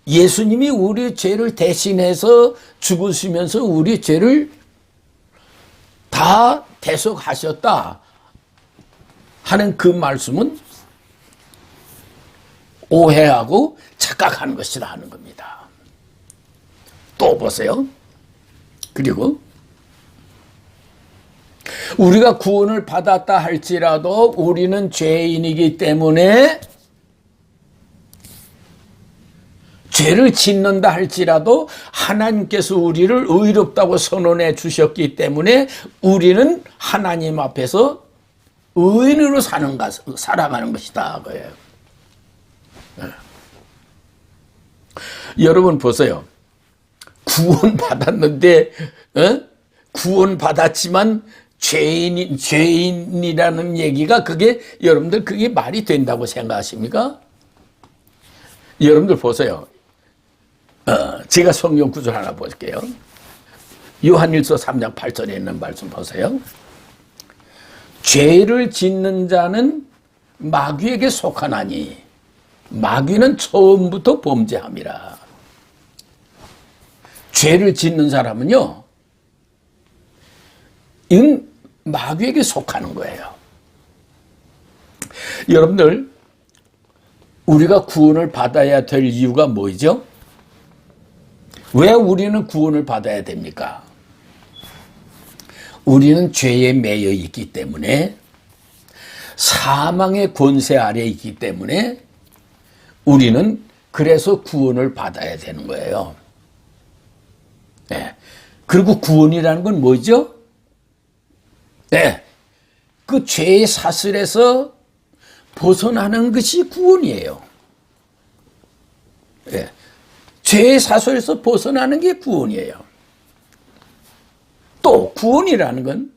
예수님이 우리 죄를 대신해서 죽으시면서 우리 죄를 다 대속하셨다 하는 그 말씀은 오해하고 착각하는 것이라 하는 겁니다. 또 보세요. 그리고 우리가 구원을 받았다 할지라도 우리는 죄인이기 때문에, 죄를 짓는다 할지라도 하나님께서 우리를 의롭다고 선언해 주셨기 때문에 우리는 하나님 앞에서 의인으로 살아가는 것이다. 그래요. 여러분 보세요. 구원 받았는데, 구원 받았지만 죄인이라는 얘기가 여러분들 그게 말이 된다고 생각하십니까? 여러분들 보세요. 제가 성경 구절 하나 볼게요. 요한일서 3장 8절에 있는 말씀 보세요. 죄를 짓는 자는 마귀에게 속하나니 마귀는 처음부터 범죄함이라. 죄를 짓는 사람은요, 마귀에게 속하는 거예요. 여러분들, 우리가 구원을 받아야 될 이유가 뭐죠? 왜 우리는 구원을 받아야 됩니까? 우리는 죄에 매여 있기 때문에, 사망의 권세 아래에 있기 때문에 우리는 그래서 구원을 받아야 되는 거예요. 네. 그리고 구원이라는 건 뭐죠? 네. 그 죄의 사슬에서 벗어나는 것이 구원이에요. 네. 죄의 사슬에서 벗어나는 게 구원이에요. 또 구원이라는 건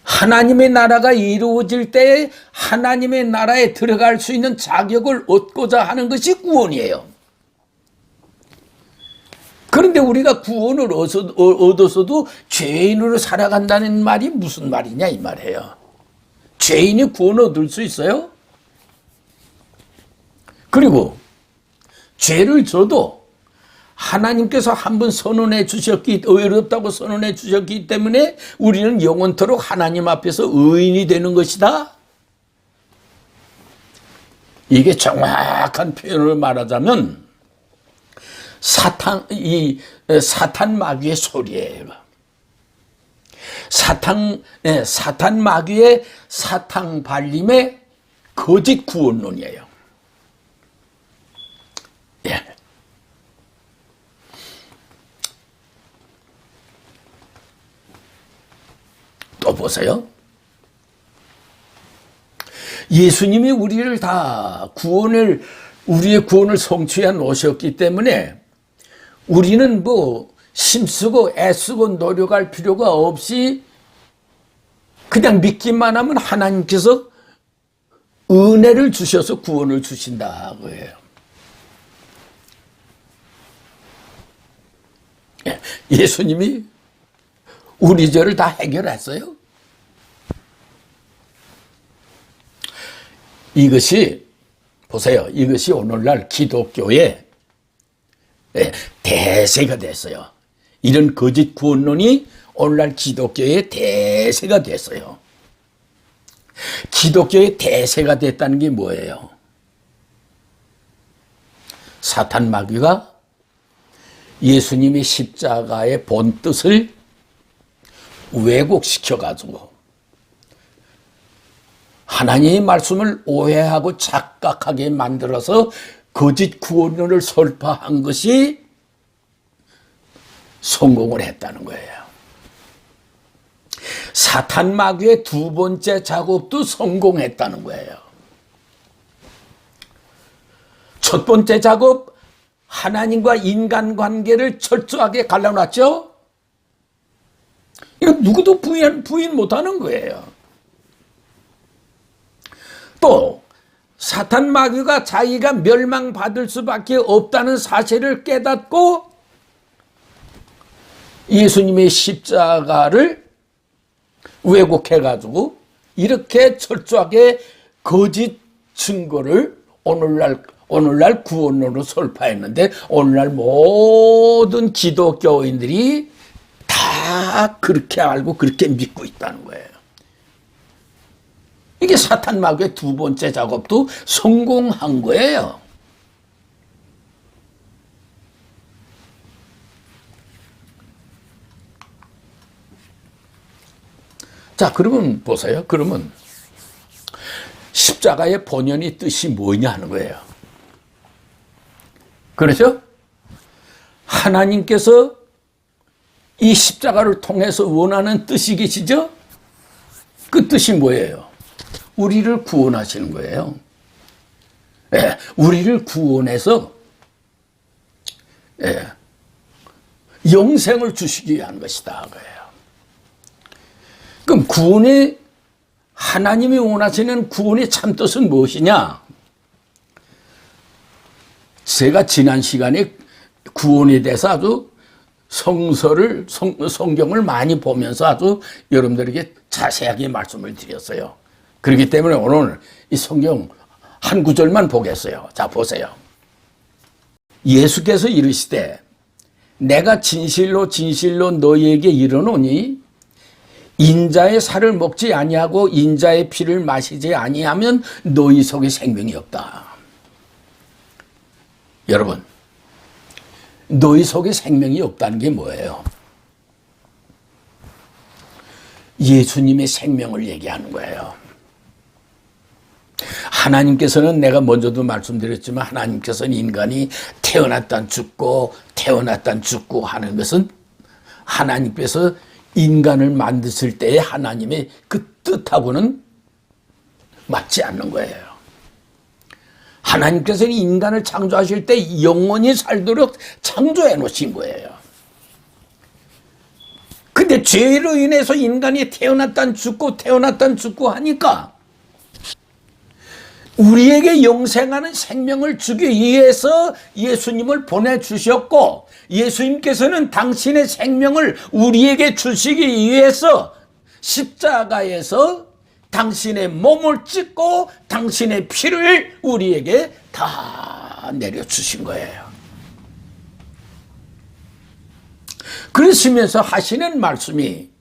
하나님의 나라가 이루어질 때 하나님의 나라에 들어갈 수 있는 자격을 얻고자 하는 것이 구원이에요. 그런데 우리가 구원을 얻어서도 죄인으로 살아간다는 말이 무슨 말이냐 이 말이에요. 죄인이 구원을 얻을 수 있어요? 그리고 죄를 져도 하나님께서 한번 선언해 주셨기, 의롭다고 선언해 주셨기 때문에 우리는 영원토록 하나님 앞에서 의인이 되는 것이다. 이게 정확한 표현을 말하자면 사탄 마귀의 소리예요. 사탄 마귀의 사탕 발림의 거짓 구원론이에요. 예. 또 보세요. 예수님이 우리를 다 우리의 구원을 성취해 놓으셨기 때문에 우리는 뭐 힘쓰고 애쓰고 노력할 필요가 없이 그냥 믿기만 하면 하나님께서 은혜를 주셔서 구원을 주신다고 해요. 예수님이 우리 죄를 다 해결했어요. 이것이 보세요. 이것이 오늘날 기독교의 대세가 됐어요. 이런 거짓 구원론이 오늘날 기독교의 대세가 됐어요. 기독교의 대세가 됐다는 게 뭐예요? 사탄 마귀가 예수님의 십자가의 본 뜻을 왜곡시켜가지고 하나님의 말씀을 오해하고 착각하게 만들어서 거짓 구원론을 설파한 것이 성공을 했다는 거예요. 사탄 마귀의 두 번째 작업도 성공했다는 거예요. 첫 번째 작업, 하나님과 인간 관계를 철저하게 갈라놨죠? 이건 누구도 부인 못하는 거예요. 또 사탄 마귀가 자기가 멸망받을 수밖에 없다는 사실을 깨닫고 예수님의 십자가를 왜곡해가지고 이렇게 철저하게 거짓 증거를 오늘날 구원론으로 설파했는데 오늘날 모든 기독교인들이 다 그렇게 알고 그렇게 믿고 있다는 거예요. 이게 사탄 마귀의 두 번째 작업도 성공한 거예요. 자, 그러면 보세요. 그러면 십자가의 본연의 뜻이 뭐냐 하는 거예요. 그렇죠? 하나님께서 이 십자가를 통해서 원하는 뜻이 계시죠? 그 뜻이 뭐예요? 우리를 구원하시는 거예요. 예, 우리를 구원해서 영생을 주시기 위한 것이다. 그래요. 그럼 구원의 하나님이 원하시는 구원의 참뜻은 무엇이냐? 제가 지난 시간에 구원에 대해서 아주 성경을 많이 보면서 아주 여러분들에게 자세하게 말씀을 드렸어요. 그렇기 때문에 오늘 이 성경 한 구절만 보겠어요. 자, 보세요. 예수께서 이르시되 내가 진실로 진실로 너희에게 이르노니 인자의 살을 먹지 아니하고 인자의 피를 마시지 아니하면 너희 속에 생명이 없다. 여러분, 너희 속에 생명이 없다는 게 뭐예요? 예수님의 생명을 얘기하는 거예요. 하나님께서는, 내가 먼저도 말씀드렸지만, 하나님께서는 인간이 태어났단 죽고 태어났단 죽고 하는 것은 하나님께서 인간을 만드실 때의 하나님의 그 뜻하고는 맞지 않는 거예요. 하나님께서는 인간을 창조하실 때 영원히 살도록 창조해 놓으신 거예요. 근데 죄로 인해서 인간이 태어났단 죽고 태어났단 죽고 하니까 우리에게 영생하는 생명을 주기 위해서 예수님을 보내주셨고, 예수님께서는 당신의 생명을 우리에게 주시기 위해서 십자가에서 당신의 몸을 찢고 당신의 피를 우리에게 다 내려주신 거예요. 그러시면서 하시는 말씀이,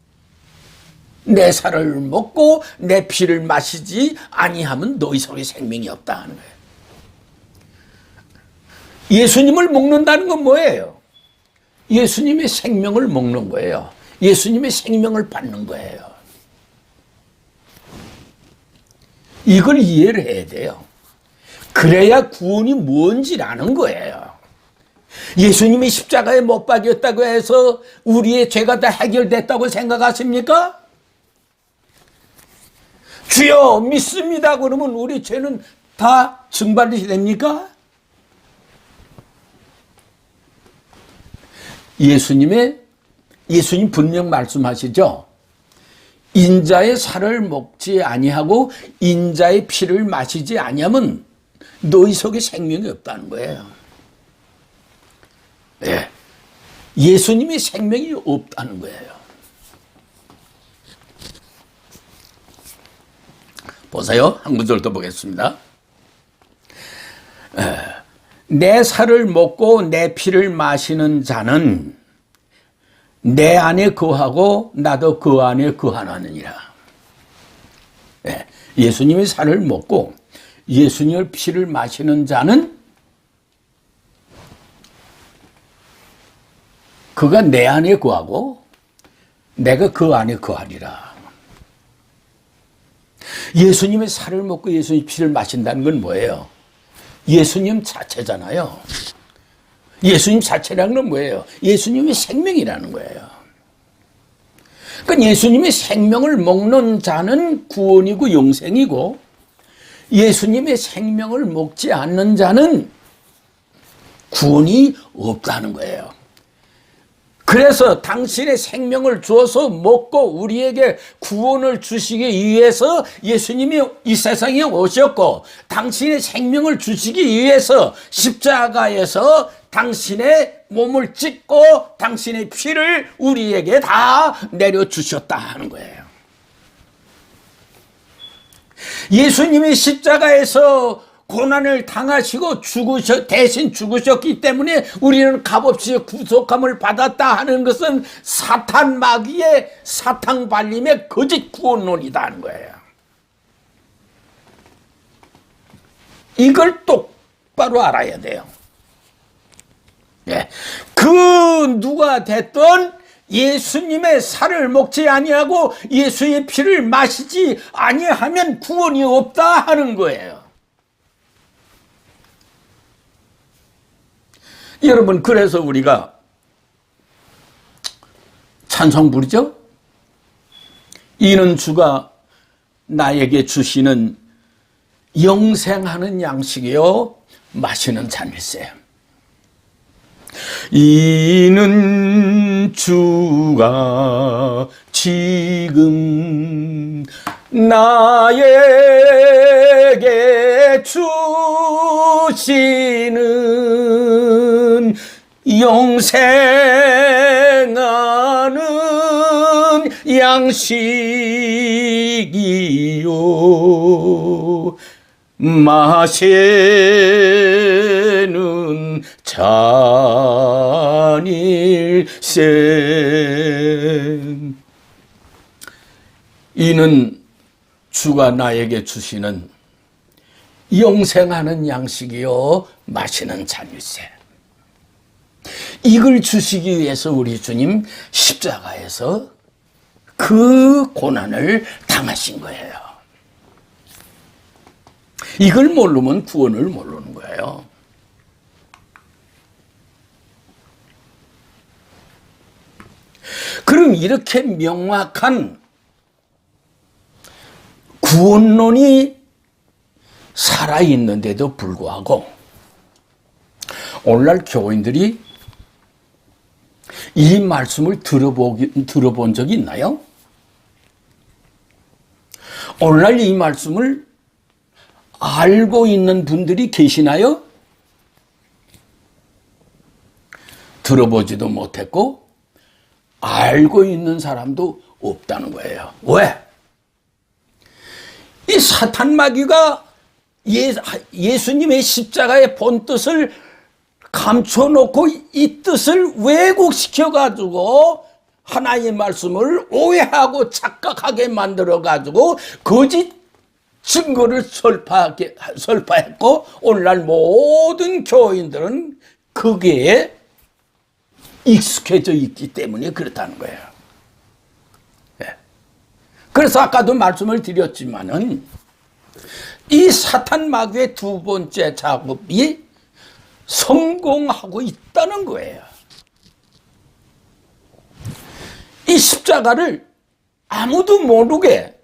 내 살을 먹고 내 피를 마시지 아니하면 너희 속에 생명이 없다 하는 거예요. 예수님을 먹는다는 건 뭐예요? 예수님의 생명을 먹는 거예요. 예수님의 생명을 받는 거예요. 이걸 이해를 해야 돼요. 그래야 구원이 뭔지를 아는 거예요. 예수님이 십자가에 못 박였다고 해서 우리의 죄가 다 해결됐다고 생각하십니까? 주여 믿습니다 그러면 우리 죄는 다 증발이 됩니까? 예수님 분명 말씀하시죠. 인자의 살을 먹지 아니하고 인자의 피를 마시지 아니하면 너희 속에 생명이 없다는 거예요. 네. 예수님이 생명이 없다는 거예요. 보세요. 한 구절 더 보겠습니다. 내 살을 먹고 내 피를 마시는 자는 내 안에 거하고 나도 그 안에 거하느니라. 예수님의 살을 먹고 예수님의 피를 마시는 자는 그가 내 안에 거하고 내가 그 안에 거하리라. 예수님의 살을 먹고 예수님의 피를 마신다는 건 뭐예요? 예수님 자체잖아요. 예수님 자체라는 건 뭐예요? 예수님의 생명이라는 거예요. 그러니까 예수님의 생명을 먹는 자는 구원이고 영생이고, 예수님의 생명을 먹지 않는 자는 구원이 없다는 거예요. 그래서 당신의 생명을 주어서 먹고 우리에게 구원을 주시기 위해서 예수님이 이 세상에 오셨고, 당신의 생명을 주시기 위해서 십자가에서 당신의 몸을 찢고 당신의 피를 우리에게 다 내려주셨다 하는 거예요. 예수님이 십자가에서 고난을 당하시고 대신 죽으셨기 때문에 우리는 값없이 구속함을 받았다 하는 것은 사탄 마귀의 사탕 발림의 거짓 구원론이다 하는 거예요. 이걸 똑바로 알아야 돼요. 네. 그 누가 됐든 예수님의 살을 먹지 아니하고 예수의 피를 마시지 아니하면 구원이 없다 하는 거예요. 여러분, 그래서 우리가 찬송 부르죠? 이는 주가 나에게 주시는 영생하는 양식이요 마시는 잔일세. 이는 주가 지금 나에게 주시는 영생하는 양식이요 마시는 잔일세. 이는 주가 나에게 주시는 영생하는 양식이요 마시는 잔일세. 이걸 주시기 위해서 우리 주님 십자가에서 그 고난을 당하신 거예요. 이걸 모르면 구원을 모르는 거예요. 그럼 이렇게 명확한 구원론이 살아있는데도 불구하고 오늘날 교인들이 이 말씀을 들어본 적이 있나요? 오늘날 이 말씀을 알고 있는 분들이 계시나요? 들어보지도 못했고 알고 있는 사람도 없다는 거예요. 왜? 이 사탄 마귀가 예수님의 십자가의 본 뜻을 감춰놓고 이 뜻을 왜곡시켜가지고 하나님의 말씀을 오해하고 착각하게 만들어가지고 거짓 증거를 설파했고 오늘날 모든 교인들은 거기에 익숙해져 있기 때문에 그렇다는 거예요. 예. 그래서 아까도 말씀을 드렸지만은 이 사탄 마귀의 두 번째 작업이 성공하고 있다는 거예요. 이 십자가를 아무도 모르게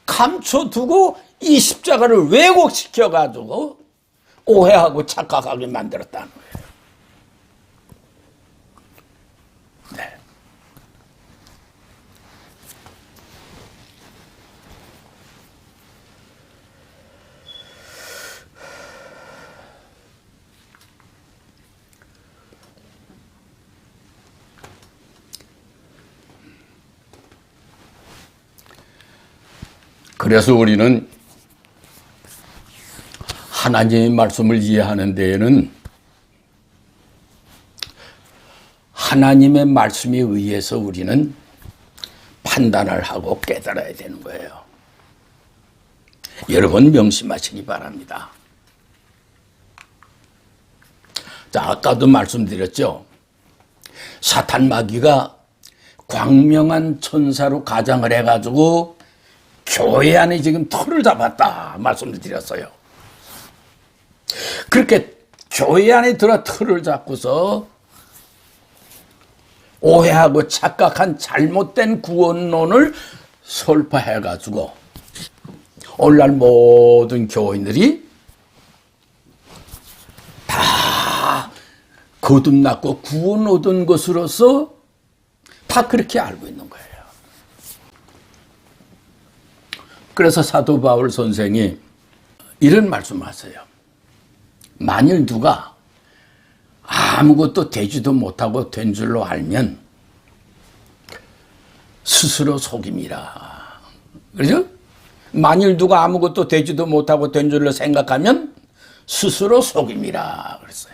감춰두고 이 십자가를 왜곡시켜가지고 오해하고 착각하게 만들었다는 거예요. 네. 그래서 우리는 하나님의 말씀을 이해하는 데에는 하나님의 말씀에 의해서 우리는 판단을 하고 깨달아야 되는 거예요. 여러분 명심하시기 바랍니다. 자, 아까도 말씀드렸죠. 사탄 마귀가 광명한 천사로 가장을 해가지고 교회 안에 지금 틀을 잡았다 말씀을 드렸어요. 그렇게 교회 안에 들어 틀을 잡고서 오해하고 착각한 잘못된 구원론을 설파해가지고 오늘날 모든 교인들이 다 거듭났고 구원 얻은 것으로서 다 그렇게 알고 있는 거예요. 그래서 사도 바울 선생이 이런 말씀하세요. 만일 누가 아무것도 되지도 못하고 된 줄로 알면 스스로 속임이라. 그렇죠? 만일 누가 아무것도 되지도 못하고 된 줄로 생각하면 스스로 속임이라 그랬어요.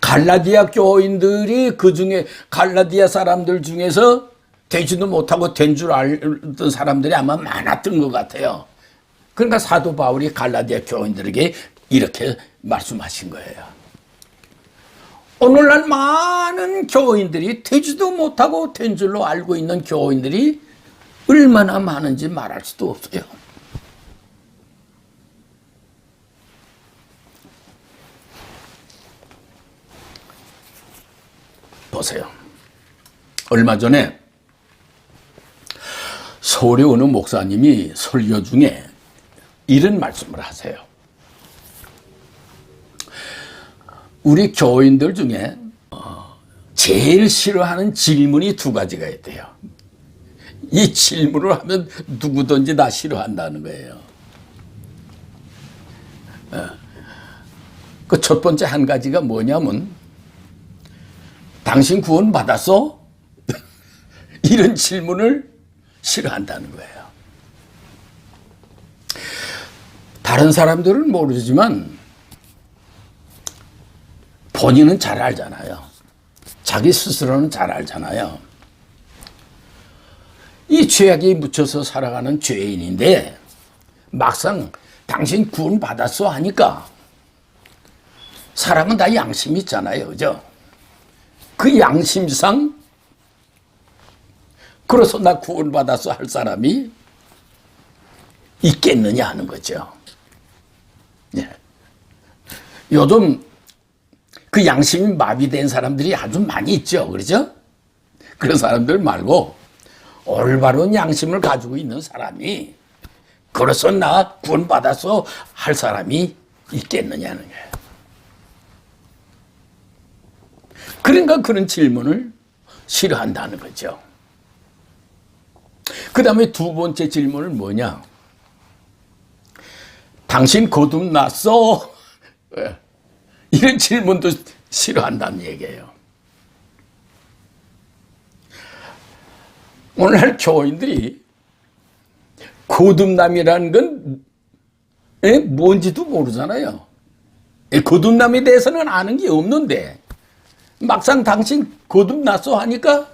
갈라디아 교인들이 그중에 갈라디아 사람들 중에서 되지도 못하고 된 줄 알던 사람들이 아마 많았던 것 같아요. 그러니까 사도 바울이 갈라디아 교인들에게 이렇게 말씀하신 거예요. 오늘날 많은 교인들이 되지도 못하고 된 줄로 알고 있는 교인들이 얼마나 많은지 말할 수도 없어요. 보세요. 얼마 전에 서울의 어느 목사님이 설교 중에 이런 말씀을 하세요. 우리 교인들 중에 제일 싫어하는 질문이 두 가지가 있대요. 이 질문을 하면 누구든지 다 싫어한다는 거예요. 그 첫 번째 한 가지가 뭐냐면 당신 구원 받았어? 이런 질문을 싫어한다는 거예요. 다른 사람들은 모르지만 본인은 잘 알잖아요. 자기 스스로는 잘 알잖아요. 이 죄악에 묻혀서 살아가는 죄인인데 막상 당신 구원 받았어 하니까 사람은 다 양심이 있잖아요. 그죠? 그 양심상 그래서 나 구원 받았어 할 사람이 있겠느냐 하는 거죠. 예. 요즘 그 양심이 마비된 사람들이 아주 많이 있죠. 그렇죠? 그런 사람들 말고 올바른 양심을 가지고 있는 사람이 그래서 나 구원 받았어 할 사람이 있겠느냐는 거예요. 그러니까 그런 질문을 싫어한다는 거죠. 그 다음에 두 번째 질문은 뭐냐? 당신 거듭났어? 이런 질문도 싫어한다는 얘기예요. 오늘날 교인들이 거듭남이라는 건 뭔지도 모르잖아요. 거듭남에 대해서는 아는 게 없는데 막상 당신 거듭났어 하니까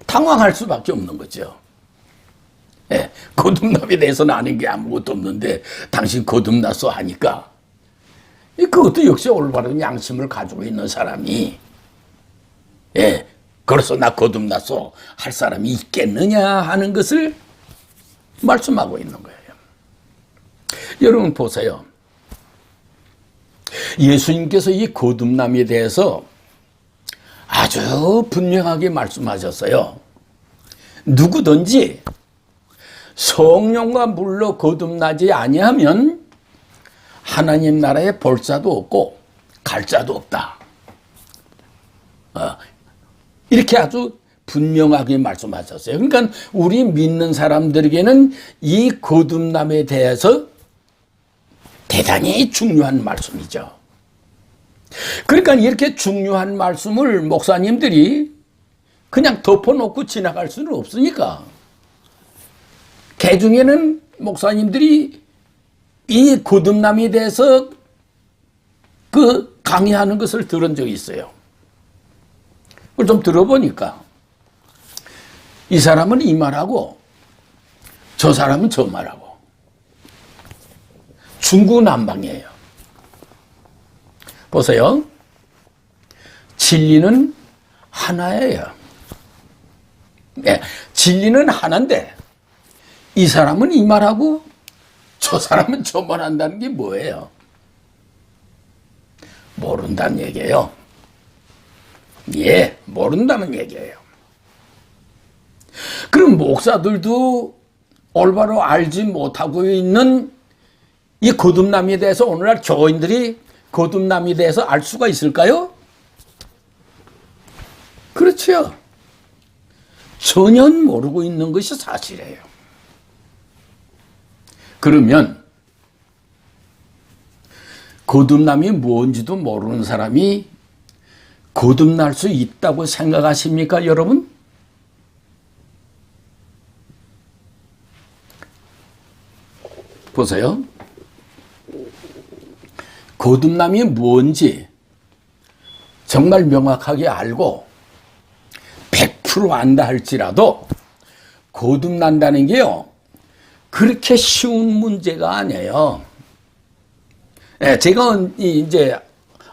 당황할 수밖에 없는 거죠. 거듭남에 대해서는 아는 게 아무것도 없는데 당신 거듭났어 하니까 그것도 역시 올바른 양심을 가지고 있는 사람이 그래서 나 거듭났어 할 사람이 있겠느냐 하는 것을 말씀하고 있는 거예요. 여러분 보세요. 예수님께서 이 거듭남에 대해서 아주 분명하게 말씀하셨어요. 누구든지 성령과 물로 거듭나지 아니하면 하나님 나라에 볼 자도 없고 갈 자도 없다. 이렇게 아주 분명하게 말씀하셨어요. 그러니까 우리 믿는 사람들에게는 이 거듭남에 대해서 대단히 중요한 말씀이죠. 그러니까 이렇게 중요한 말씀을 목사님들이 그냥 덮어놓고 지나갈 수는 없으니까 개중에는 목사님들이 이 거듭남에 대해서 그 강의하는 것을 들은 적이 있어요. 그걸 좀 들어보니까 이 사람은 이 말하고 저 사람은 저 말하고 중구난방이에요. 보세요. 진리는 하나예요. 진리는 하나인데 이 사람은 이 말하고 저 사람은 저 말한다는 게 뭐예요? 모른다는 얘기예요. 모른다는 얘기예요. 그럼 목사들도 올바로 알지 못하고 있는 이 거듭남에 대해서 오늘날 교인들이 거듭남에 대해서 알 수가 있을까요? 그렇죠. 전혀 모르고 있는 것이 사실이에요. 그러면 거듭남이 뭔지도 모르는 사람이 거듭날 수 있다고 생각하십니까, 여러분? 보세요. 거듭남이 뭔지 정말 명확하게 알고 100% 안다 할지라도 거듭난다는 게요, 그렇게 쉬운 문제가 아니에요. 제가 이제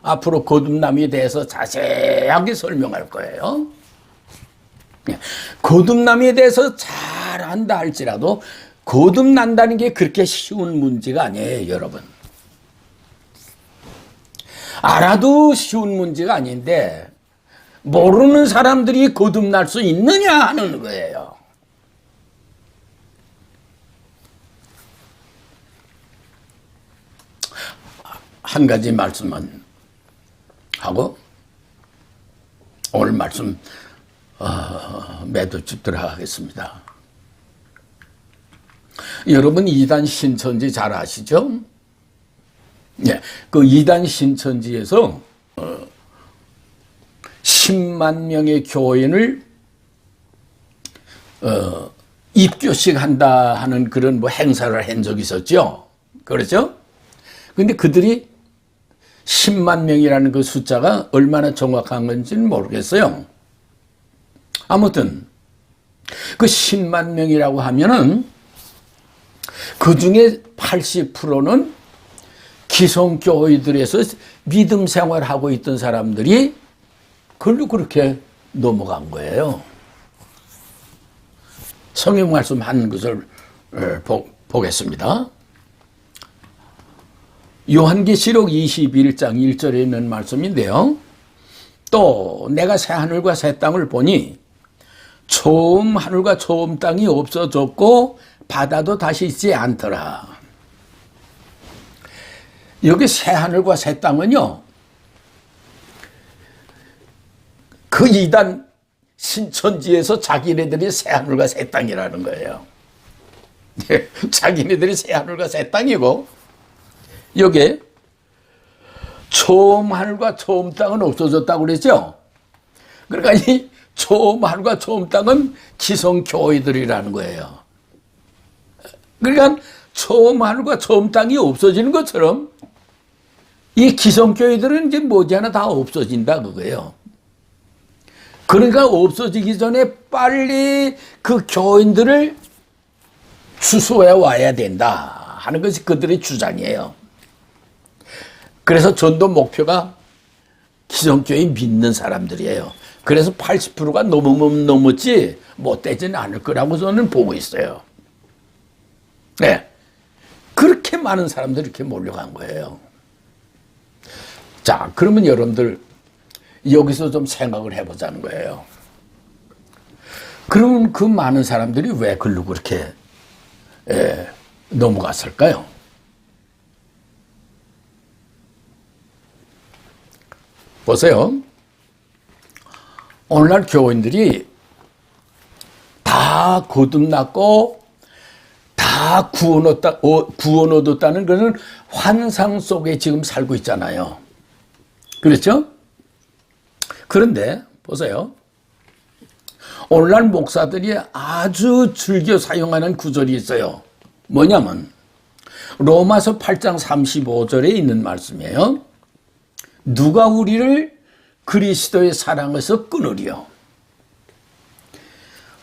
앞으로 거듭남에 대해서 자세하게 설명할 거예요. 거듭남에 대해서 잘 안다 할지라도 거듭난다는 게 그렇게 쉬운 문제가 아니에요, 여러분. 알아도 쉬운 문제가 아닌데 모르는 사람들이 거듭날 수 있느냐 하는 거예요. 한 가지 말씀만 하고 오늘 말씀 매듭짓 들어가겠습니다. 여러분 이단 신천지 잘 아시죠? 그 이단 신천지에서 10만 명의 교인을 입교식 한다 하는 그런 뭐 행사를 한 적이 있었죠. 그렇죠? 근데 그들이 10만 명이라는 그 숫자가 얼마나 정확한 건지는 모르겠어요. 아무튼 그 10만 명이라고 하면은 그 중에 80%는 기성교회들에서 믿음 생활하고 있던 사람들이 그걸로 그렇게 넘어간 거예요. 성경 말씀 한 것을 보겠습니다. 요한계시록 21장 1절에 있는 말씀인데요. 또 내가 새 하늘과 새 땅을 보니 처음 하늘과 처음 땅이 없어졌고 바다도 다시 있지 않더라. 여기 새 하늘과 새 땅은요, 그 이단 신천지에서 자기네들이 새 하늘과 새 땅이라는 거예요. 자기네들이 새 하늘과 새 땅이고, 여기에 처음 하늘과 처음 땅은 없어졌다고 그랬죠. 그러니까 이 처음 하늘과 처음 땅은 기성교회들이라는 거예요. 그러니까 처음 하늘과 처음 땅이 없어지는 것처럼 이 기성교회들은 이제 머지않아 다 없어진다 그거예요. 그러니까 없어지기 전에 빨리 그 교인들을 추수해 와야 된다 하는 것이 그들의 주장이에요. 그래서 전도 목표가 기성교회 믿는 사람들이에요. 그래서 80%가 넘었지 못되지는 않을 거라고 저는 보고 있어요. 네, 그렇게 많은 사람들이 이렇게 몰려간 거예요. 자, 그러면 여러분들 여기서 좀 생각을 해보자는 거예요. 그러면 그 많은 사람들이 왜 글로 그렇게 넘어갔을까요? 보세요. 오늘날 교인들이 다 거듭났고 다 구원 얻었다는 그런 환상 속에 지금 살고 있잖아요. 그렇죠? 그런데 보세요. 오늘날 목사들이 아주 즐겨 사용하는 구절이 있어요. 뭐냐면 로마서 8장 35절에 있는 말씀이에요. 누가 우리를 그리스도의 사랑에서 끊으리요?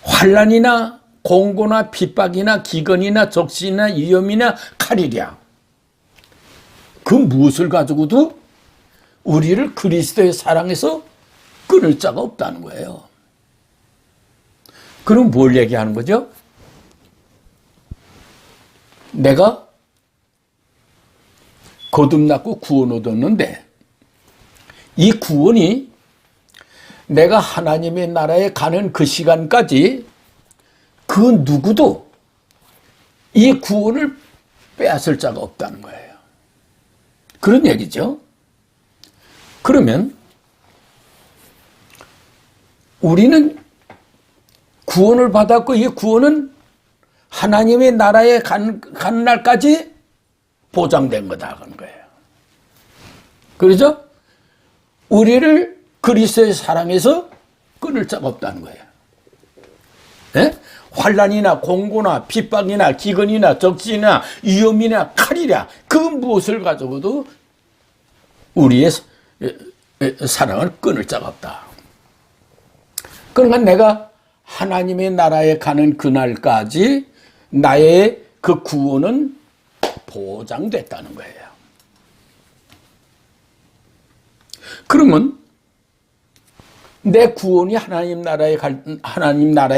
환난이나 공고나 핍박이나 기근이나 적신이나 위험이나 칼이랴. 그 무엇을 가지고도 우리를 그리스도의 사랑에서 끊을 자가 없다는 거예요. 그럼 뭘 얘기하는 거죠? 내가 거듭났고 구원 얻었는데 이 구원이 내가 하나님의 나라에 가는 그 시간까지 그 누구도 이 구원을 빼앗을 자가 없다는 거예요. 그런 얘기죠. 그러면 우리는 구원을 받았고 이 구원은 하나님의 나라에 가는 날까지 보장된 거다 그런 거예요. 그렇죠? 우리를 그리스도의 사랑에서 끊을 자가 없다는 거예요. 네? 환난이나 공고나 핍박이나 기근이나 적신이나 위험이나 칼이라 그 무엇을 가지고도 우리의 사랑을 끊을 자가 없다. 그러니까 내가 하나님의 나라에 가는 그날까지 나의 그 구원은 보장됐다는 거예요. 그러면 내 구원이 하나님 나라에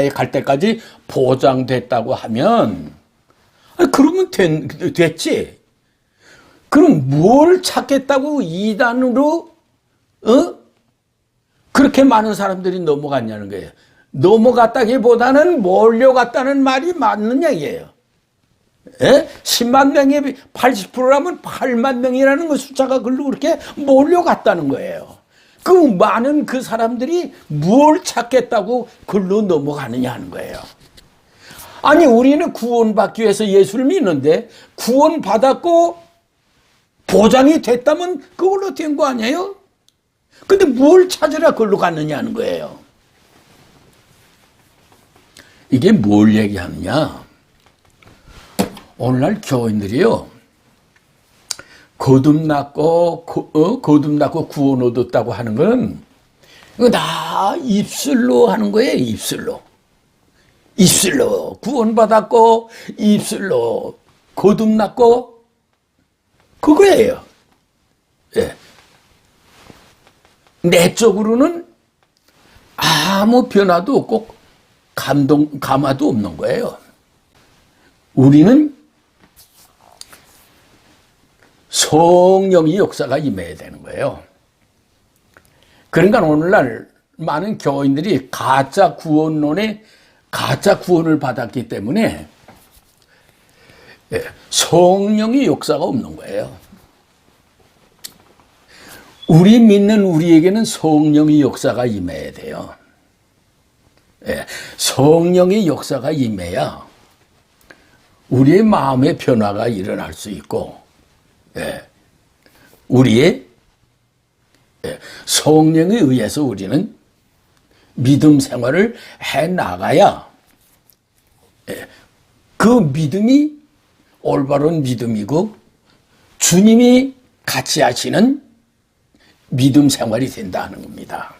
갈 때까지 보장됐다고 하면, 그러면 됐지. 그럼 뭘 찾겠다고 이단으로, 그렇게 많은 사람들이 넘어갔냐는 거예요. 넘어갔다기보다는 몰려갔다는 말이 맞는 얘기예요. 10만 명에 80%라면 8만 명이라는 그 숫자가 글로 그렇게 몰려갔다는 거예요. 그 많은 그 사람들이 뭘 찾겠다고 글로 넘어가느냐 하는 거예요. 아니, 우리는 구원받기 위해서 예수를 믿는데 구원받았고 보장이 됐다면 그걸로 된 거 아니에요? 근데 뭘 찾으라 글로 갔느냐 하는 거예요. 이게 뭘 얘기하느냐? 오늘날 교인들이요, 거듭났고 구원 얻었다고 하는 건 이거 다 입술로 하는 거예요. 입술로. 입술로 구원받았고 입술로 거듭났고 그거예요. 예. 내적으로는 아무 변화도 없고 감화도 없는 거예요. 우리는 성령의 역사가 임해야 되는 거예요. 그러니까 오늘날 많은 교인들이 가짜 구원론에 가짜 구원을 받았기 때문에 성령의 역사가 없는 거예요. 우리 믿는 우리에게는 성령의 역사가 임해야 돼요. 성령의 역사가 임해야 우리의 마음의 변화가 일어날 수 있고 우리의 성령에 의해서 우리는 믿음 생활을 해 나가야 그 믿음이 올바른 믿음이고 주님이 같이 하시는 믿음 생활이 된다는 겁니다.